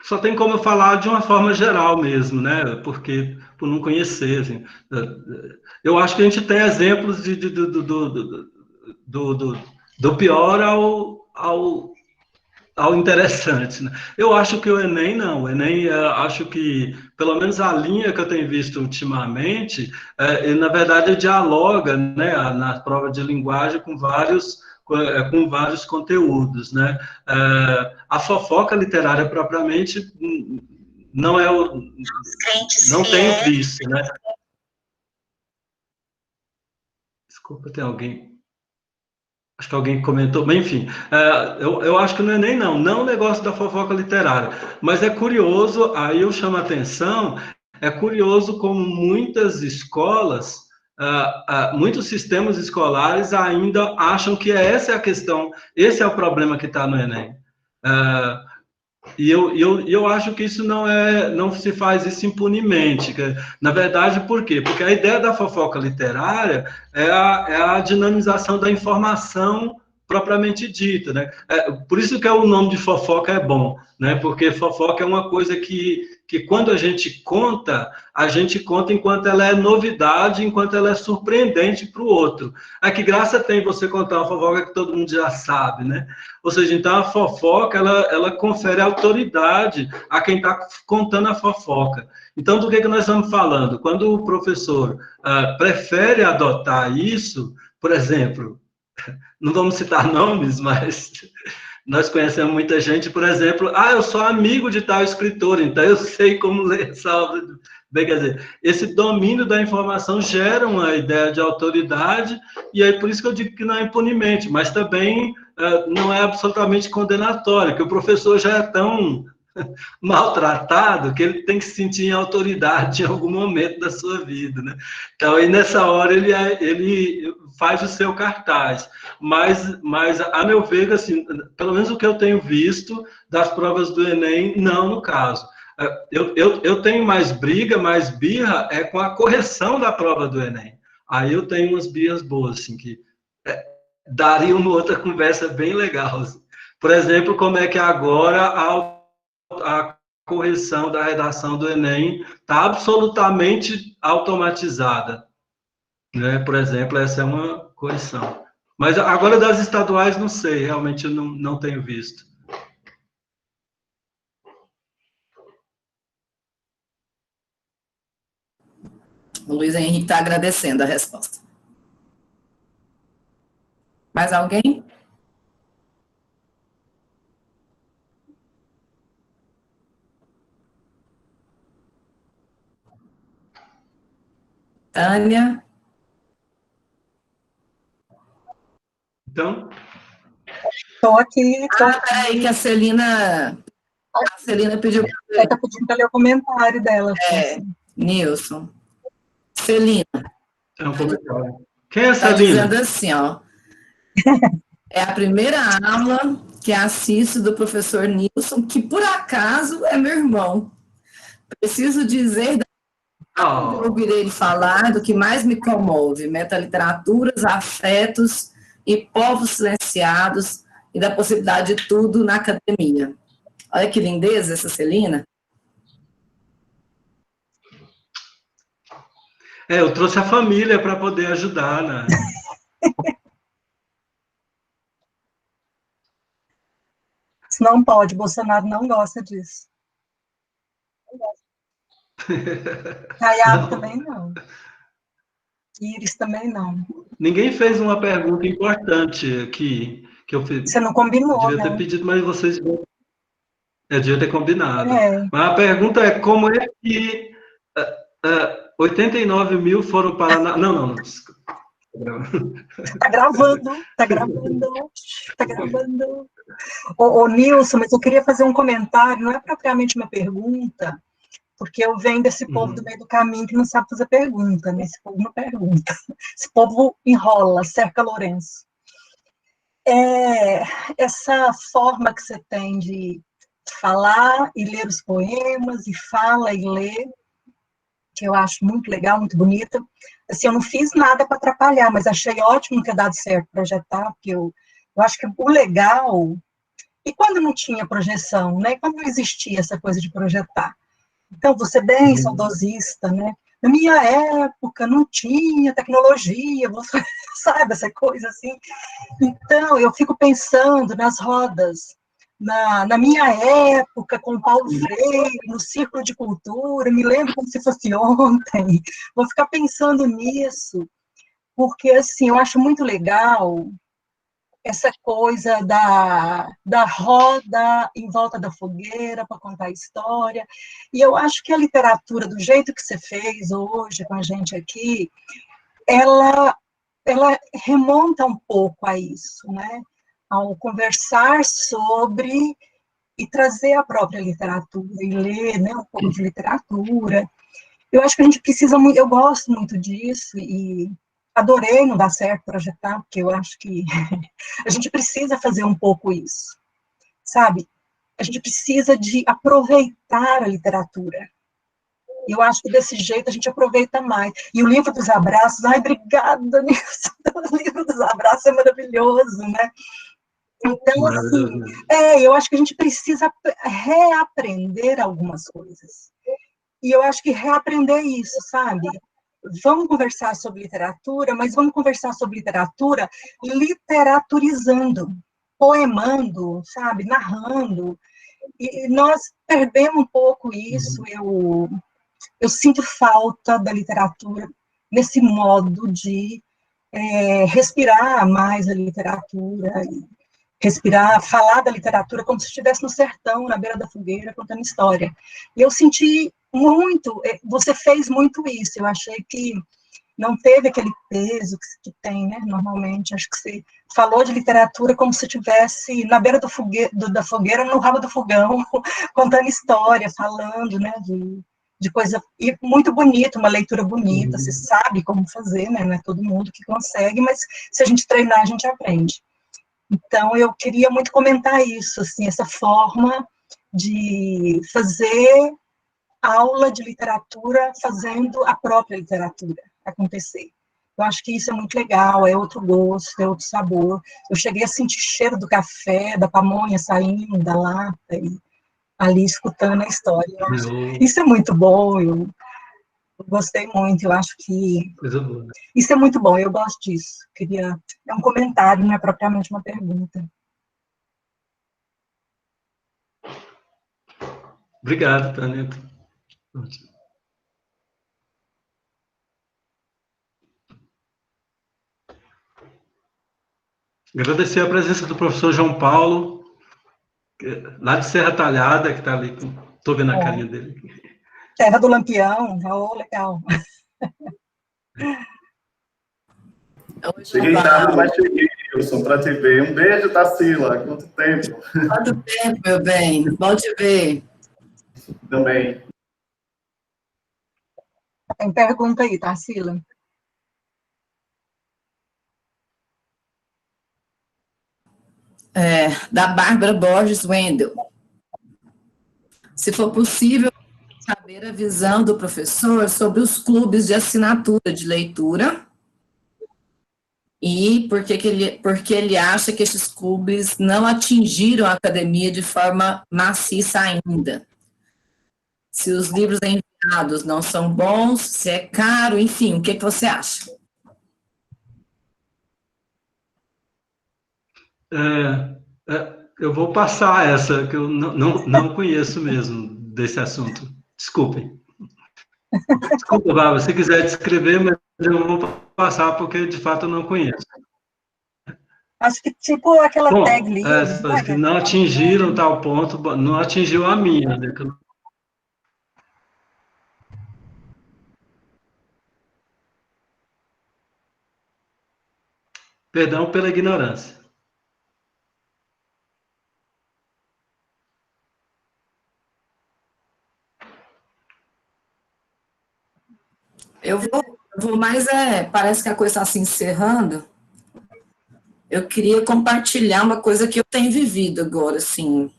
Só tem como eu falar de uma forma geral mesmo, né? Porque, por não conhecer, assim, eu acho que a gente tem exemplos do pior ao interessante, né? Eu acho que o Enem não. O Enem, acho que, pelo menos a linha que eu tenho visto ultimamente, ele, na verdade, dialoga, né, na prova de linguagem com vários conteúdos, né? A fofoca literária, propriamente, não tenho visto, né? Desculpa, tem alguém... Acho que alguém comentou, mas enfim, eu acho que no Enem não o negócio da fofoca literária, mas é curioso, aí eu chamo a atenção, é curioso como muitas escolas, muitos sistemas escolares ainda acham que essa é a questão, esse é o problema que está no Enem. E eu acho que isso não se faz isso impunemente. Na verdade, por quê? Porque a ideia da fofoca literária é a dinamização da informação propriamente dita, né? Por isso que o nome de fofoca é bom, né? Porque fofoca é uma coisa que quando a gente conta enquanto ela é novidade, enquanto ela é surpreendente para o outro. Que graça tem você contar uma fofoca que todo mundo já sabe, né? Ou seja, então a fofoca, ela confere autoridade a quem está contando a fofoca. Então, do que nós estamos falando? Quando o professor prefere adotar isso, por exemplo, não vamos citar nomes, mas nós conhecemos muita gente, por exemplo, eu sou amigo de tal escritor, então eu sei como ler essa obra. Bem, quer dizer, esse domínio da informação gera uma ideia de autoridade, e aí por isso que eu digo que não é impunemente, mas também não é absolutamente condenatório, que o professor já é tão maltratado que ele tem que se sentir em autoridade em algum momento da sua vida, né? Então, aí nessa hora ele faz o seu cartaz, mas a meu ver, assim, pelo menos o que eu tenho visto das provas do Enem, não no caso. Eu tenho mais briga, mais birra com a correção da prova do Enem. Aí eu tenho umas birras boas, assim, que daria uma outra conversa bem legal. Assim. Por exemplo, como é que agora a correção da redação do Enem está absolutamente automatizada. Né? Por exemplo, essa é uma correção. Mas agora das estaduais, não sei, realmente eu não tenho visto. O Luiz Henrique está agradecendo a resposta. Mais alguém? Tânia? Então? Estou aqui. Peraí, que a Celina pediu. Está pedindo para ler o comentário dela. Nilson. Celina. É um comentário. Quem é a Celina? Está dizendo assim, ó. É a primeira aula que assisto do professor Nilson, que por acaso é meu irmão. Preciso dizer eu ouvirei ele falar do que mais me comove, metaliteraturas, afetos e povos silenciados e da possibilidade de tudo na academia. Olha que lindeza essa Celina. Eu trouxe a família para poder ajudar, né? Não pode, Bolsonaro não gosta disso. Caiado também não. Íris também não. Ninguém fez uma pergunta importante aqui, que eu fiz. Você não combinou, devia ter pedido, mas vocês... Eu devia ter combinado. É. Mas a pergunta é como é que 89 mil foram para... Não. Está gravando. Ô, Nilson, mas eu queria fazer um comentário, não é propriamente uma pergunta, porque eu venho desse povo do meio do caminho que não sabe fazer pergunta, né? Esse povo não pergunta. Esse povo enrola, cerca Lourenço. Essa forma que você tem de falar e ler os poemas, e fala e lê, que eu acho muito legal, muito bonita. Assim, eu não fiz nada para atrapalhar, mas achei ótimo ter dado certo projetar, porque eu acho que o legal... E quando não tinha projeção, né? Quando não existia essa coisa de projetar? Então, você bem saudosista, né? Na minha época não tinha tecnologia, você sabe, essa coisa assim. Então, eu fico pensando nas rodas, na minha época, com o Paulo Freire, no Círculo de Cultura, me lembro como se fosse ontem, vou ficar pensando nisso, porque, assim, eu acho muito legal essa coisa da roda em volta da fogueira para contar a história, e eu acho que a literatura, do jeito que você fez hoje com a gente aqui, ela remonta um pouco a isso, né? Ao conversar sobre e trazer a própria literatura, e ler, né, um pouco de literatura. Eu acho que a gente precisa muito, eu gosto muito disso, e adorei não dar certo projetar, porque eu acho que a gente precisa fazer um pouco isso, sabe? A gente precisa de aproveitar a literatura. Eu acho que desse jeito a gente aproveita mais. E o livro dos abraços, ai, obrigada, Nilson, o livro dos abraços é maravilhoso, né? Então, assim, eu acho que a gente precisa reaprender algumas coisas. E eu acho que reaprender isso, sabe? Vamos conversar sobre literatura, mas vamos conversar sobre literatura literaturizando, poemando, sabe? Narrando. E nós perdemos um pouco isso. Eu sinto falta da literatura nesse modo de respirar mais a literatura, respirar, falar da literatura como se estivesse no sertão, na beira da fogueira, contando história. E eu senti muito, você fez muito isso, eu achei que não teve aquele peso que tem, né, normalmente. Acho que você falou de literatura como se estivesse na beira da fogueira, no rabo do fogão, contando história, falando, né, de coisa, e muito bonita, uma leitura bonita, você sabe como fazer, né, não é todo mundo que consegue, mas se a gente treinar, a gente aprende. Então, eu queria muito comentar isso, assim, essa forma de fazer aula de literatura fazendo a própria literatura acontecer. Eu acho que isso é muito legal, é outro gosto, é outro sabor. Eu cheguei a sentir cheiro do café, da pamonha saindo da lata, e ali escutando a história. Isso é muito bom, eu gostei muito, eu acho que isso é muito bom, eu gosto disso. É um comentário, não é propriamente uma pergunta. Obrigado, Taneta. Agradecer a presença do professor João Paulo, lá de Serra Talhada, que está ali, estou vendo a carinha dele. Terra do Lampião, legal. Cheguei tarde, mas cheguei, Wilson, para te ver. Um beijo, Tarsila. Quanto tempo? Quanto tempo, meu bem. Bom te ver. Também. Tem pergunta aí, Tarsila. Da Bárbara Borges Wendel. Se for possível, saber a visão do professor sobre os clubes de assinatura de leitura e porque ele acha que esses clubes não atingiram a academia de forma maciça ainda. Se os livros enviados não são bons, se é caro, enfim, o que você acha? Eu vou passar essa, que eu não conheço mesmo desse assunto. Desculpem. Desculpa, Bárbara, se quiser descrever, mas eu vou passar porque, de fato, eu não conheço. Acho que tipo aquela tag livre. Que não atingiram tal ponto, não atingiu a minha. Né? Perdão pela ignorância. Eu vou mais, parece que a coisa está se encerrando. Eu queria compartilhar uma coisa que eu tenho vivido agora, assim.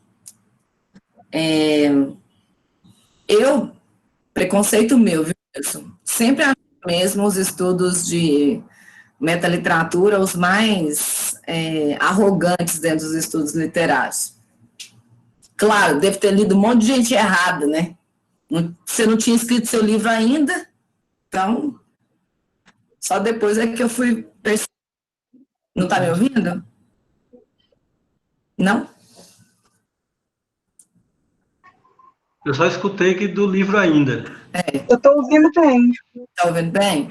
Preconceito meu, viu, Wilson? Sempre acho mesmo os estudos de metaliteratura os mais arrogantes dentro dos estudos literários. Claro, deve ter lido um monte de gente errada, né? Você não tinha escrito seu livro ainda, então, só depois é que eu fui perceber. Não está me ouvindo? Não? Eu só escutei que do livro ainda. Eu estou ouvindo bem. Está ouvindo bem?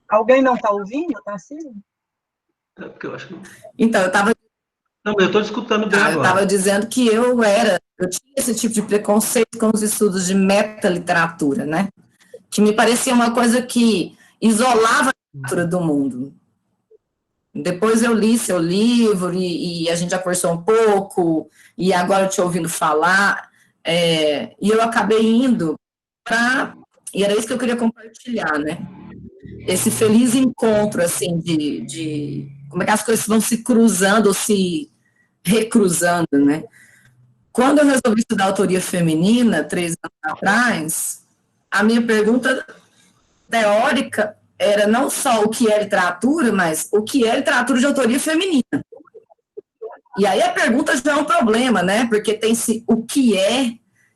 Alguém não está ouvindo? Está assim? Porque eu acho que... Então, eu estava... Não, mas eu estou escutando bem agora. Eu estava dizendo que eu tinha esse tipo de preconceito com os estudos de metaliteratura, né? Que me parecia uma coisa que isolava a literatura do mundo. Depois eu li seu livro e a gente já conversou um pouco, e agora eu te ouvindo falar, e eu acabei indo e era isso que eu queria compartilhar, né? Esse feliz encontro, assim, de como é que as coisas vão se cruzando ou se recruzando, né? Quando eu resolvi estudar autoria feminina, 3 anos atrás, a minha pergunta teórica era não só o que é literatura, mas o que é literatura de autoria feminina. E aí a pergunta já é um problema, né? Porque tem-se o que é,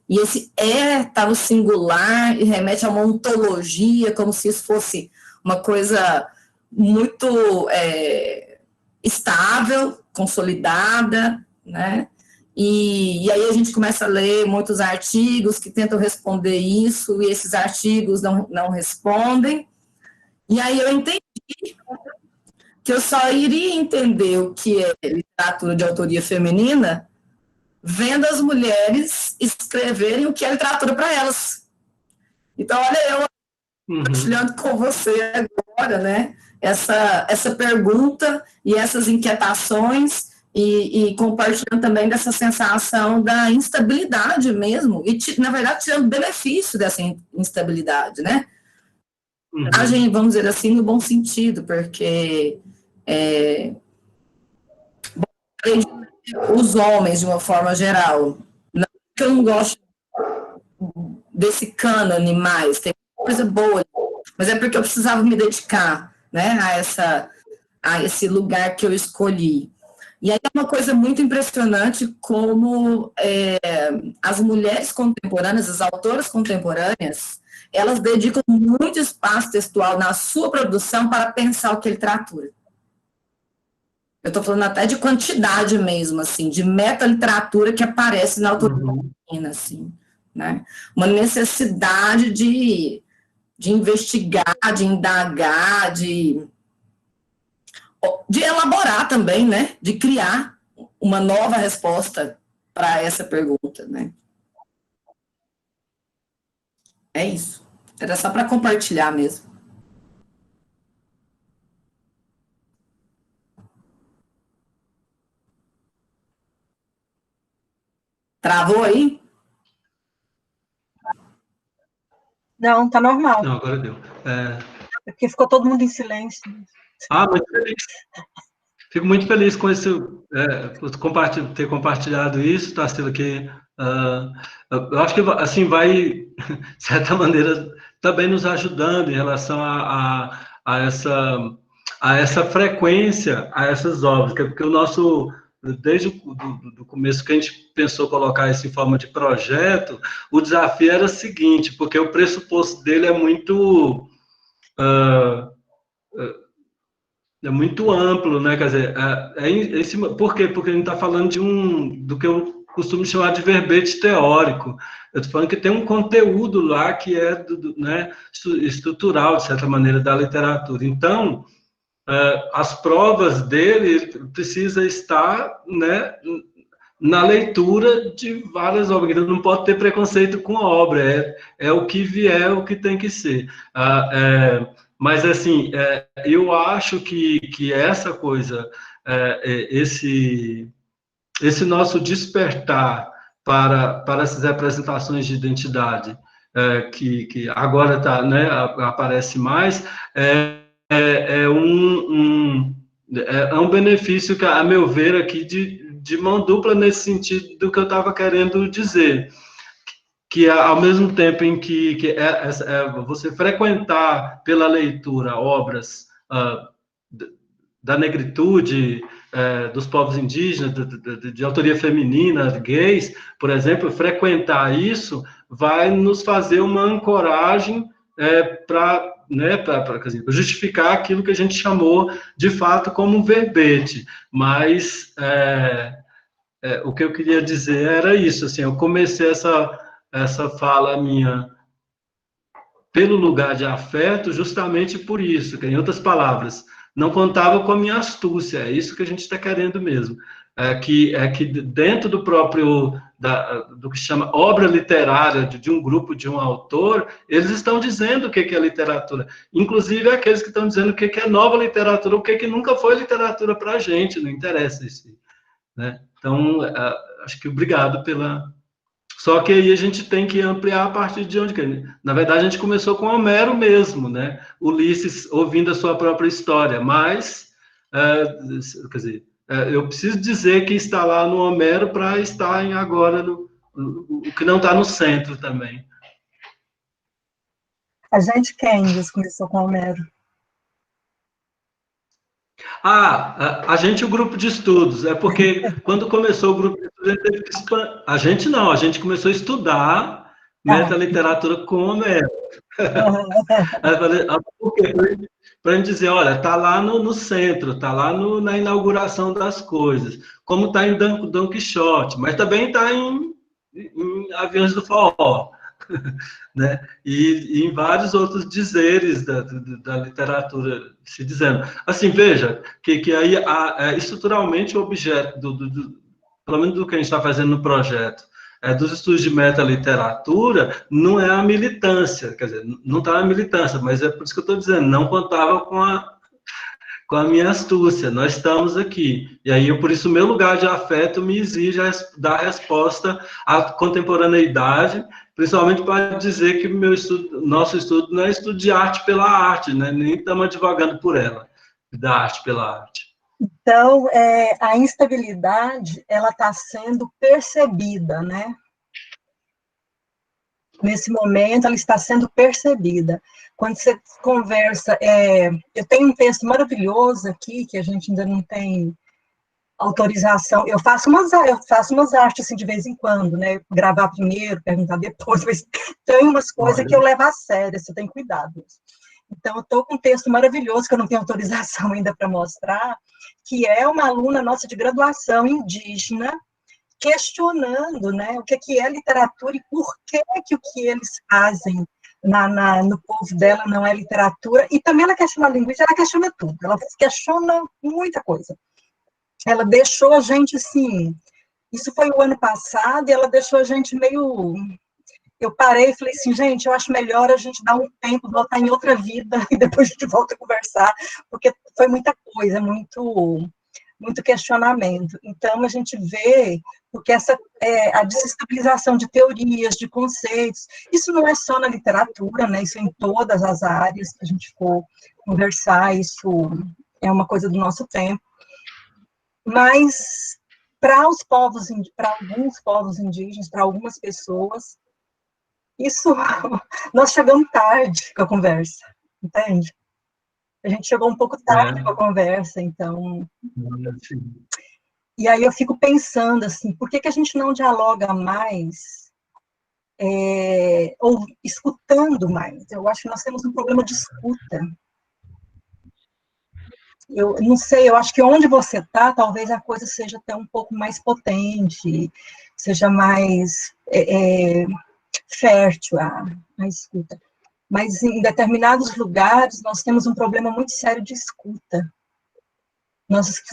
e esse está no singular e remete a uma ontologia, como se isso fosse uma coisa muito estável, consolidada, né? E aí a gente começa a ler muitos artigos que tentam responder isso, e esses artigos não respondem. E aí eu entendi que eu só iria entender o que é literatura de autoria feminina vendo as mulheres escreverem o que é literatura para elas. Então, olha, eu compartilhando com você agora, né, essa pergunta e essas inquietações, e compartilhando também dessa sensação da instabilidade mesmo, e, na verdade, tirando benefício dessa instabilidade, né? Vamos dizer assim, no bom sentido, porque os homens, de uma forma geral, não que eu não gosto desse cânone mais, tem coisa boa, mas é porque eu precisava me dedicar, né, a esse lugar que eu escolhi. E aí é uma coisa muito impressionante como as mulheres contemporâneas, as autoras contemporâneas, elas dedicam muito espaço textual na sua produção para pensar o que é literatura. Eu estou falando até de quantidade mesmo, assim, de metaliteratura que aparece na autoria feminina, assim, né? Uma necessidade de investigar, de indagar, de elaborar também, né? De criar uma nova resposta para essa pergunta, né? É isso. Era só para compartilhar mesmo. Travou aí? Não, tá normal. Não, agora deu. Porque ficou todo mundo em silêncio. Muito feliz. Fico muito feliz com esse, ter compartilhado isso, Tarsila, que eu acho que assim vai, de certa maneira, também nos ajudando em relação a essa frequência, a essas obras, porque o nosso, desde o começo que a gente pensou colocar isso em forma de projeto, o desafio era o seguinte, porque o pressuposto dele é muito amplo, né? Quer dizer, por quê? Porque a gente está falando do que eu costumo chamar de verbete teórico. Eu estou falando que tem um conteúdo lá que é né, estrutural, de certa maneira, da literatura. Então, as provas dele precisa estar, né, na leitura de várias obras. Então, não pode ter preconceito com a obra, é o que vier, o que tem que ser. Mas, assim, eu acho que essa coisa, esse nosso despertar para essas representações de identidade, que agora né, aparece mais, é um benefício, que, a meu ver, aqui, de mão dupla nesse sentido do que eu estava querendo dizer. Que ao mesmo tempo em que você frequentar pela leitura obras da negritude, dos povos indígenas, de autoria feminina, gays, por exemplo, frequentar isso vai nos fazer uma ancoragem para, né, para justificar aquilo que a gente chamou de fato como um verbete, mas o que eu queria dizer era isso, assim, eu comecei essa fala minha pelo lugar de afeto, justamente por isso, que, em outras palavras, não contava com a minha astúcia, é isso que a gente está querendo mesmo, que dentro do próprio, do que chama obra literária de um grupo, de um autor, eles estão dizendo o que é literatura, inclusive aqueles que estão dizendo o que é nova literatura, o que nunca foi literatura para a gente, não interessa isso, né? Então, acho que obrigado pela... Só que aí a gente tem que ampliar a partir de onde... Na verdade, a gente começou com Homero mesmo, né? Ulisses ouvindo a sua própria história, mas, quer dizer, eu preciso dizer que está lá no Homero para estar agora o que não está no centro também. A gente quem começou com Homero? A gente, o grupo de estudos, é porque quando começou o grupo de estudos, a gente teve que a gente não, a gente começou a estudar metaliteratura com Homero. Aí eu falei, por quê? Para a gente dizer, olha, está lá no centro, está lá na inauguração das coisas, como está em Dom Quixote, mas também está em Aviões do Forró, né? E em vários outros dizeres da literatura se dizendo. Assim, veja, que aí, estruturalmente, o objeto, pelo menos do que a gente está fazendo no projeto, dos estudos de metaliteratura, não é a militância, quer dizer, não está na militância, mas é por isso que eu estou dizendo, não contava com a minha astúcia, nós estamos aqui. E aí, por isso, o meu lugar de afeto me exige dar resposta à contemporaneidade, principalmente para dizer que nosso estudo não é estudo de arte pela arte, né? Nem estamos advogando por ela, da arte pela arte. Então, a instabilidade, ela está sendo percebida, né? Nesse momento, ela está sendo percebida. Quando você conversa, eu tenho um texto maravilhoso aqui, que a gente ainda não tem autorização, eu faço umas artes, assim, de vez em quando, né, gravar primeiro, perguntar depois, mas tem umas coisas que eu levo a sério, você tem cuidado. Então, eu estou com um texto maravilhoso, que eu não tenho autorização ainda para mostrar, que é uma aluna nossa de graduação indígena, questionando, né, o que é literatura e por que o que eles fazem no povo dela não é literatura, e também ela questiona a linguística, ela questiona tudo, ela questiona muita coisa. Ela deixou a gente, assim, isso foi o ano passado, e ela deixou a gente meio... Eu parei e falei assim, gente, eu acho melhor a gente dar um tempo, voltar em outra vida, e depois a gente volta a conversar, porque foi muita coisa, muito questionamento. Então, a gente vê, porque a desestabilização de teorias, de conceitos, isso não é só na literatura, né, isso é em todas as áreas que a gente for conversar, isso é uma coisa do nosso tempo. Mas, para alguns povos indígenas, para algumas pessoas, isso, nós chegamos tarde com a conversa, entende? A gente chegou um pouco tarde com a conversa, então... E aí eu fico pensando, assim, por que a gente não dialoga mais, ou escutando mais? Eu acho que nós temos um problema de escuta. Eu não sei, eu acho que onde você está, talvez a coisa seja até um pouco mais potente, seja mais fértil a escuta. Mas em determinados lugares nós temos um problema muito sério de escuta.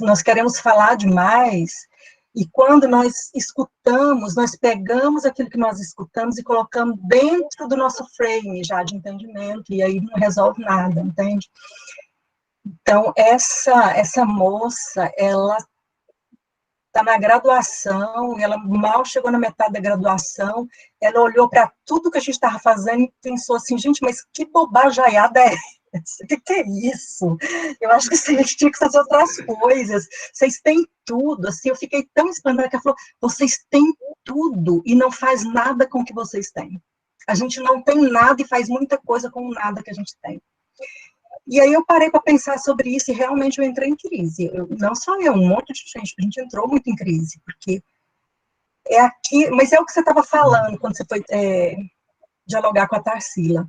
Nós queremos falar demais, e quando nós escutamos, nós pegamos aquilo que nós escutamos e colocamos dentro do nosso frame já de entendimento, e aí não resolve nada, entende? Então, essa moça, ela está na graduação, ela mal chegou na metade da graduação, ela olhou para tudo que a gente estava fazendo e pensou assim, gente, mas que bobajaiada é essa? O que é isso? Eu acho que a gente tinha que fazer outras coisas, vocês têm tudo, assim, eu fiquei tão espantada que ela falou, vocês têm tudo e não faz nada com o que vocês têm. A gente não tem nada e faz muita coisa com nada que a gente tem. E aí eu parei para pensar sobre isso e realmente eu entrei em crise. Não só eu, um monte de gente, a gente entrou muito em crise, porque é aqui, mas é o que você estava falando quando você foi dialogar com a Tarsila.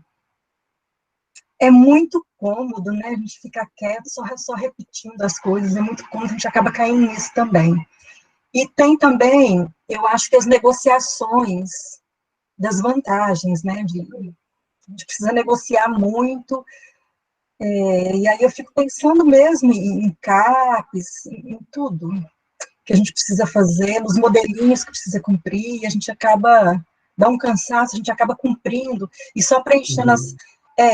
É muito cômodo, né, a gente ficar quieto, só repetindo as coisas, é muito cômodo, a gente acaba caindo nisso também. E tem também, eu acho que as negociações das vantagens, né, a gente precisa negociar muito. E aí eu fico pensando mesmo em CAPES, em tudo que a gente precisa fazer, nos modelinhos que precisa cumprir, e a gente acaba, dá um cansaço, a gente acaba cumprindo, e só preenchendo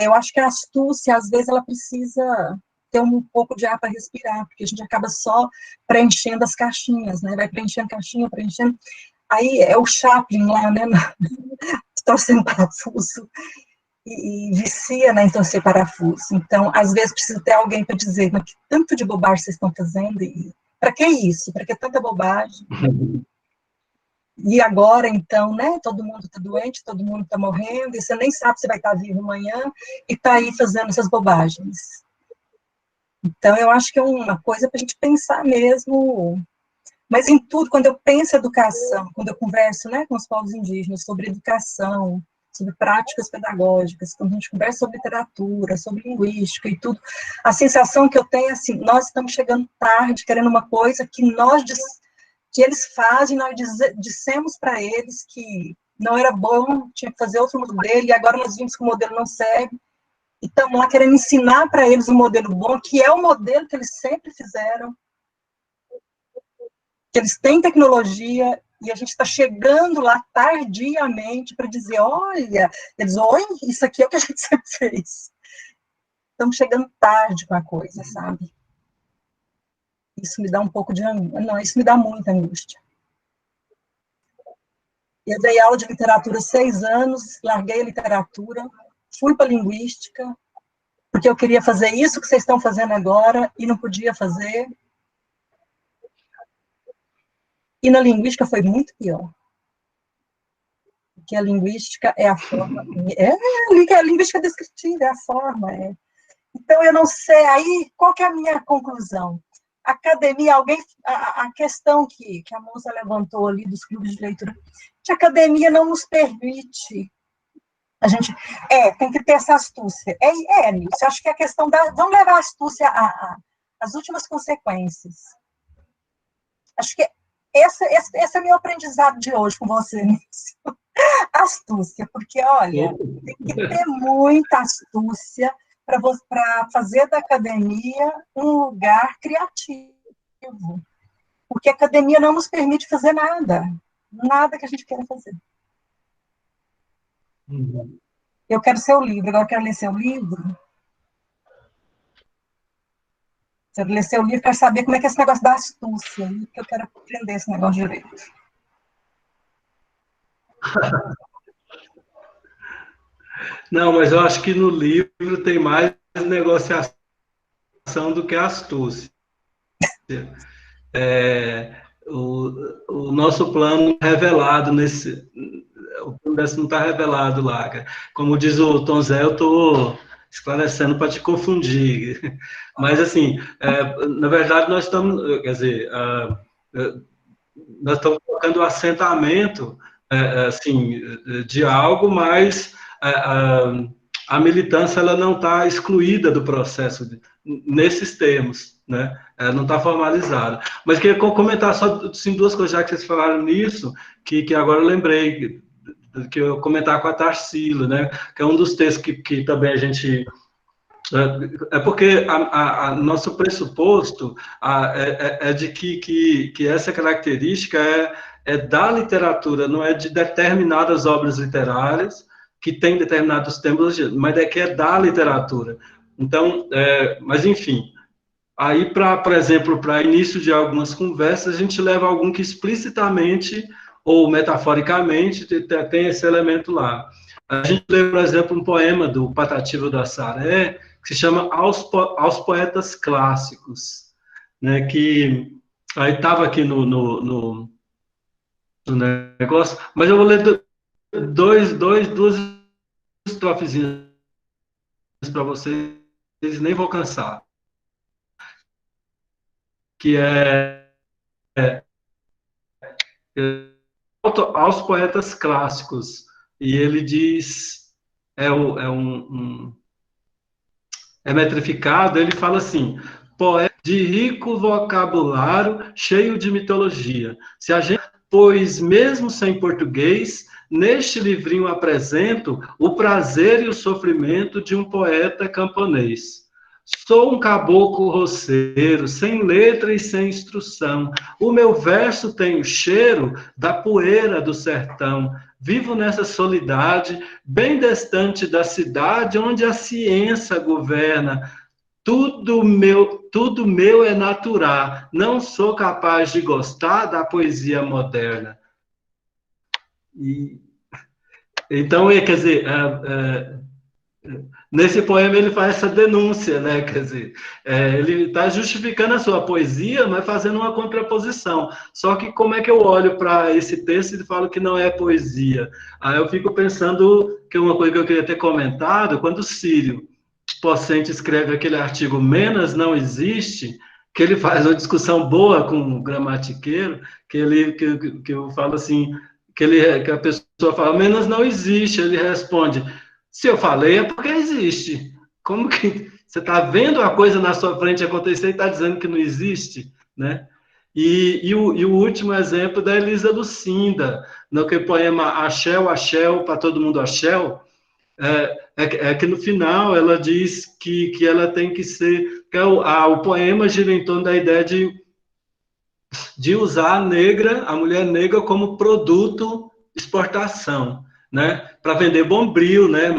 eu acho que a astúcia, às vezes, ela precisa ter um pouco de ar para respirar, porque a gente acaba só preenchendo as caixinhas, né, vai preenchendo caixinha, preenchendo, aí é o Chaplin lá, né, torcendo parafuso, e vicia, né, então ser parafuso. Então, às vezes, precisa ter alguém para dizer, mas que tanto de bobagem vocês estão fazendo, e para que isso? Para que tanta bobagem? E agora, então, né, todo mundo está doente, todo mundo está morrendo, e você nem sabe se vai estar vivo amanhã, e está aí fazendo essas bobagens. Então, eu acho que é uma coisa para a gente pensar mesmo, mas em tudo, quando eu penso em educação, quando eu converso, né, com os povos indígenas sobre educação, sobre práticas pedagógicas, quando a gente conversa sobre literatura, sobre linguística e tudo, a sensação que eu tenho é assim, nós estamos chegando tarde, querendo uma coisa que que eles fazem, nós dissemos para eles que não era bom, tinha que fazer outro modelo, e agora nós vimos que o modelo não serve, e estamos lá querendo ensinar para eles um modelo bom, que é o modelo que eles sempre fizeram, que eles têm tecnologia, e a gente está chegando lá tardiamente para dizer, olha, eles, oi, isso aqui é o que a gente sempre fez. Estamos chegando tarde com a coisa, sabe? Isso me dá um pouco de angústia. Não, isso me dá muita angústia. Eu dei aula de literatura 6 anos, larguei a literatura, fui para linguística, porque eu queria fazer isso que vocês estão fazendo agora, e não podia fazer. E na linguística foi muito pior. Porque a linguística é a forma... a linguística descritiva é a forma. Então, eu não sei, aí, qual que é a minha conclusão? Academia, a questão que a moça levantou ali dos clubes de leitura, que a academia não nos permite. A gente, tem que ter essa astúcia. Nisso, acho que a questão vamos levar a astúcia às últimas consequências. Acho que esse é meu aprendizado de hoje com você, Nício. Astúcia, porque, olha, tem que ter muita astúcia para fazer da academia um lugar criativo. Porque a academia não nos permite fazer nada que a gente queira fazer. Eu quero seu livro, agora eu quero ler seu livro. Quero ler seu livro, quero saber como é que é esse negócio da astúcia, que eu quero aprender esse negócio direito. Não, mas eu acho que no livro tem mais negociação do que astúcia. O nosso plano revelado o plano desse não está revelado lá. Como diz o Tom Zé, eu estou esclarecendo para te confundir. Mas, assim, na verdade, nós estamos, quer dizer, nós estamos colocando o assentamento, assim, de algo, mas a militância ela não está excluída do processo nesses termos, né? Ela não está formalizada. Mas queria comentar só assim, 2 coisas, já que vocês falaram nisso, que agora eu lembrei, que eu comentar com a Tarsila, né? Que é um dos textos que também a gente... porque a nosso pressuposto é de que essa característica é da literatura, não é de determinadas obras literárias, que tem determinados temas, mas que é da literatura. Então, mas enfim, aí, por exemplo, para início de algumas conversas, a gente leva algum que explicitamente ou metaforicamente tem esse elemento lá. A gente lê, por exemplo, um poema do Patativa do Assaré, que se chama Aos Poetas Clássicos, né, que aí estava aqui no negócio, mas eu vou ler duas estrofezinhas para vocês, nem vou cansar, que aos poetas clássicos, e ele diz, metrificado, ele fala assim, poeta de rico vocabulário, cheio de mitologia, se a gente, pois mesmo sem português, neste livrinho apresento o prazer e o sofrimento de um poeta camponês. Sou um caboclo roceiro, sem letra e sem instrução. O meu verso tem o cheiro da poeira do sertão. Vivo nessa solidade, bem distante da cidade, onde a ciência governa. Tudo meu é natural. Não sou capaz de gostar da poesia moderna. Então, quer dizer, Nesse poema ele faz essa denúncia, né? Quer dizer, ele está justificando a sua poesia, mas fazendo uma contraposição. Só que como é que eu olho para esse texto e falo que não é poesia? Aí eu fico pensando que uma coisa que eu queria ter comentado, quando o Círio Pocente escreve aquele artigo Menas não existe, que ele faz uma discussão boa com o gramatiqueiro, que eu falo assim, que a pessoa fala, Menas não existe, ele responde, se eu falei é porque existe. Como que você está vendo a coisa na sua frente acontecer e está dizendo que não existe, né? E o último exemplo da Elisa Lucinda, no que poema Axel, Axel, para todo mundo Axel, que no final ela diz que ela tem que ser... Que o poema gira em torno da ideia de usar a mulher negra como produto exportação, né? Para vender bombril, né?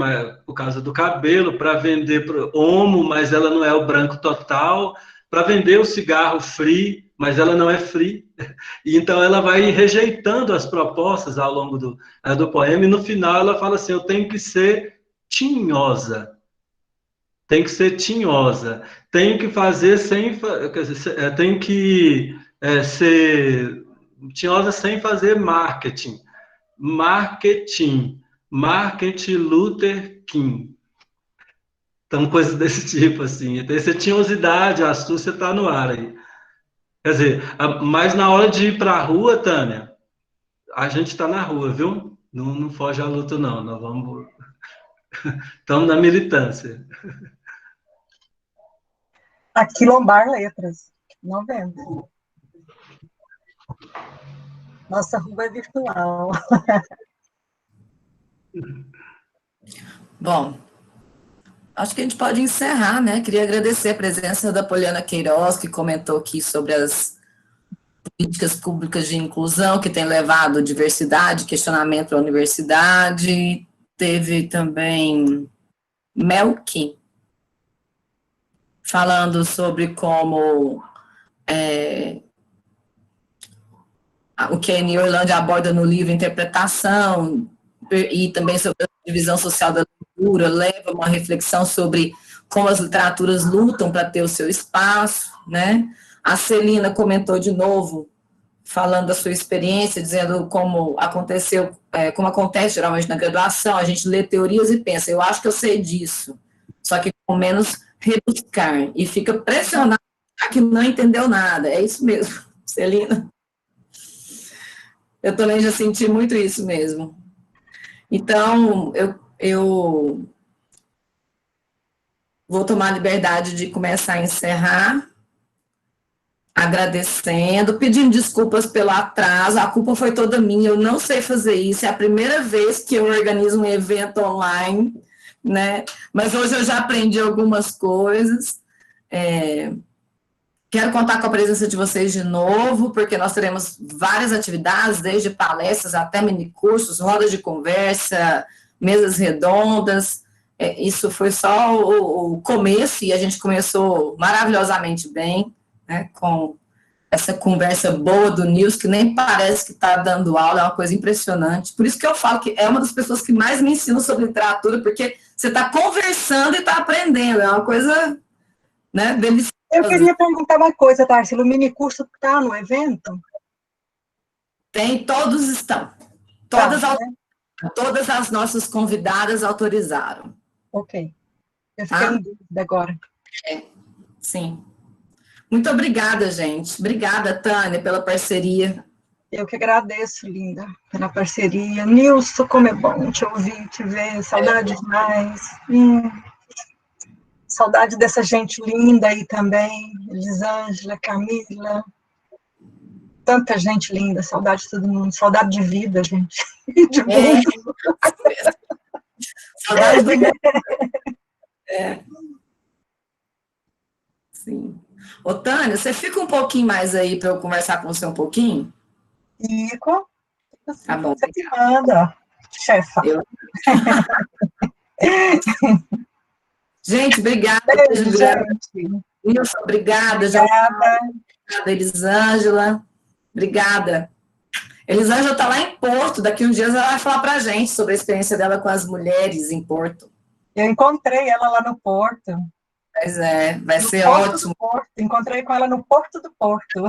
Por causa do cabelo, para vender homo, mas ela não é o branco total, para vender o cigarro free, mas ela não é free. E então ela vai rejeitando as propostas ao longo do poema, e no final ela fala assim, eu tenho que ser tinhosa. Tem que ser tinhosa. Tenho que fazer sem... Quer dizer, tem que ser tinhosa sem fazer marketing. Marketing Luther King. Então, coisas desse tipo, assim. Então, essa tinhosidade, a astúcia está no ar aí. Quer dizer, mas na hora de ir para a rua, Tânia, a gente está na rua, viu? Não foge à luta, não. Nós vamos... Estamos na militância. Aquilombar Letras, novembro. Nossa rua é virtual. Bom, acho que a gente pode encerrar, né? Queria agradecer a presença da Poliana Queiroz, que comentou aqui sobre as políticas públicas de inclusão, que tem levado diversidade, questionamento à universidade. Teve também Melk, falando sobre como o que a Eni Orlando aborda no livro Interpretação, e também sobre a divisão social da leitura, leva uma reflexão sobre como as literaturas lutam para ter o seu espaço, né? A Celina comentou de novo, falando da sua experiência, dizendo como aconteceu, como acontece geralmente na graduação, a gente lê teorias e pensa, eu acho que eu sei disso, só que com menos rebuscar, e fica pressionado que não entendeu nada. É isso mesmo, Celina. Eu também já senti muito isso mesmo. Então, eu vou tomar a liberdade de começar a encerrar, agradecendo, pedindo desculpas pelo atraso, a culpa foi toda minha, eu não sei fazer isso, é a primeira vez que eu organizo um evento online, né? Mas hoje eu já aprendi algumas coisas. Quero contar com a presença de vocês de novo, porque nós teremos várias atividades, desde palestras até minicursos, rodas de conversa, mesas redondas. Isso foi só o começo, e a gente começou maravilhosamente bem, né, com essa conversa boa do Nils, que nem parece que está dando aula, é uma coisa impressionante. Por isso que eu falo que é uma das pessoas que mais me ensinam sobre literatura, porque você está conversando e está aprendendo, é uma coisa, né, deliciosa. Eu queria perguntar uma coisa, Tarsila, o minicurso está no evento? Tem, todos estão. Todas as nossas convidadas autorizaram. Ok. Eu fiquei em dúvida agora. Sim. Muito obrigada, gente. Obrigada, Tânia, pela parceria. Eu que agradeço, linda, pela parceria. Nilson, como é bom te ouvir, te ver. Saudade demais. Saudade dessa gente linda aí também. Elisângela, Camila. Tanta gente linda. Saudade de todo mundo. Saudade de vida, gente. De mundo. Saudade do mundo. Sim. Ô, Tânia, você fica um pouquinho mais aí para eu conversar com você um pouquinho? Fico. Tá bom. Você que manda, chefa. Gente, obrigada. Beijo, gente. Wilson, obrigada. Obrigada. Obrigada, Elisângela. Obrigada. Elisângela está lá em Porto. Daqui uns dias ela vai falar para a gente sobre a experiência dela com as mulheres em Porto. Eu encontrei ela lá no Porto. Pois é, vai No ser Porto ótimo. do Porto. Encontrei com ela no Porto do Porto.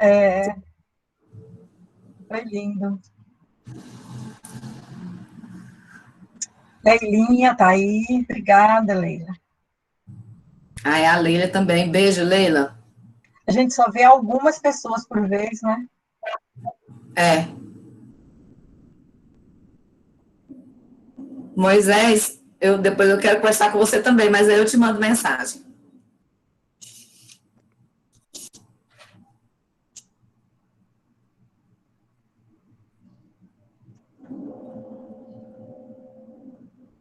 É, foi lindo. Leilinha tá aí. Obrigada, Leila. Ah, é a Leila também. Beijo, Leila. A gente só vê algumas pessoas por vez, né? É. Moisés, depois eu quero conversar com você também, mas aí eu te mando mensagem.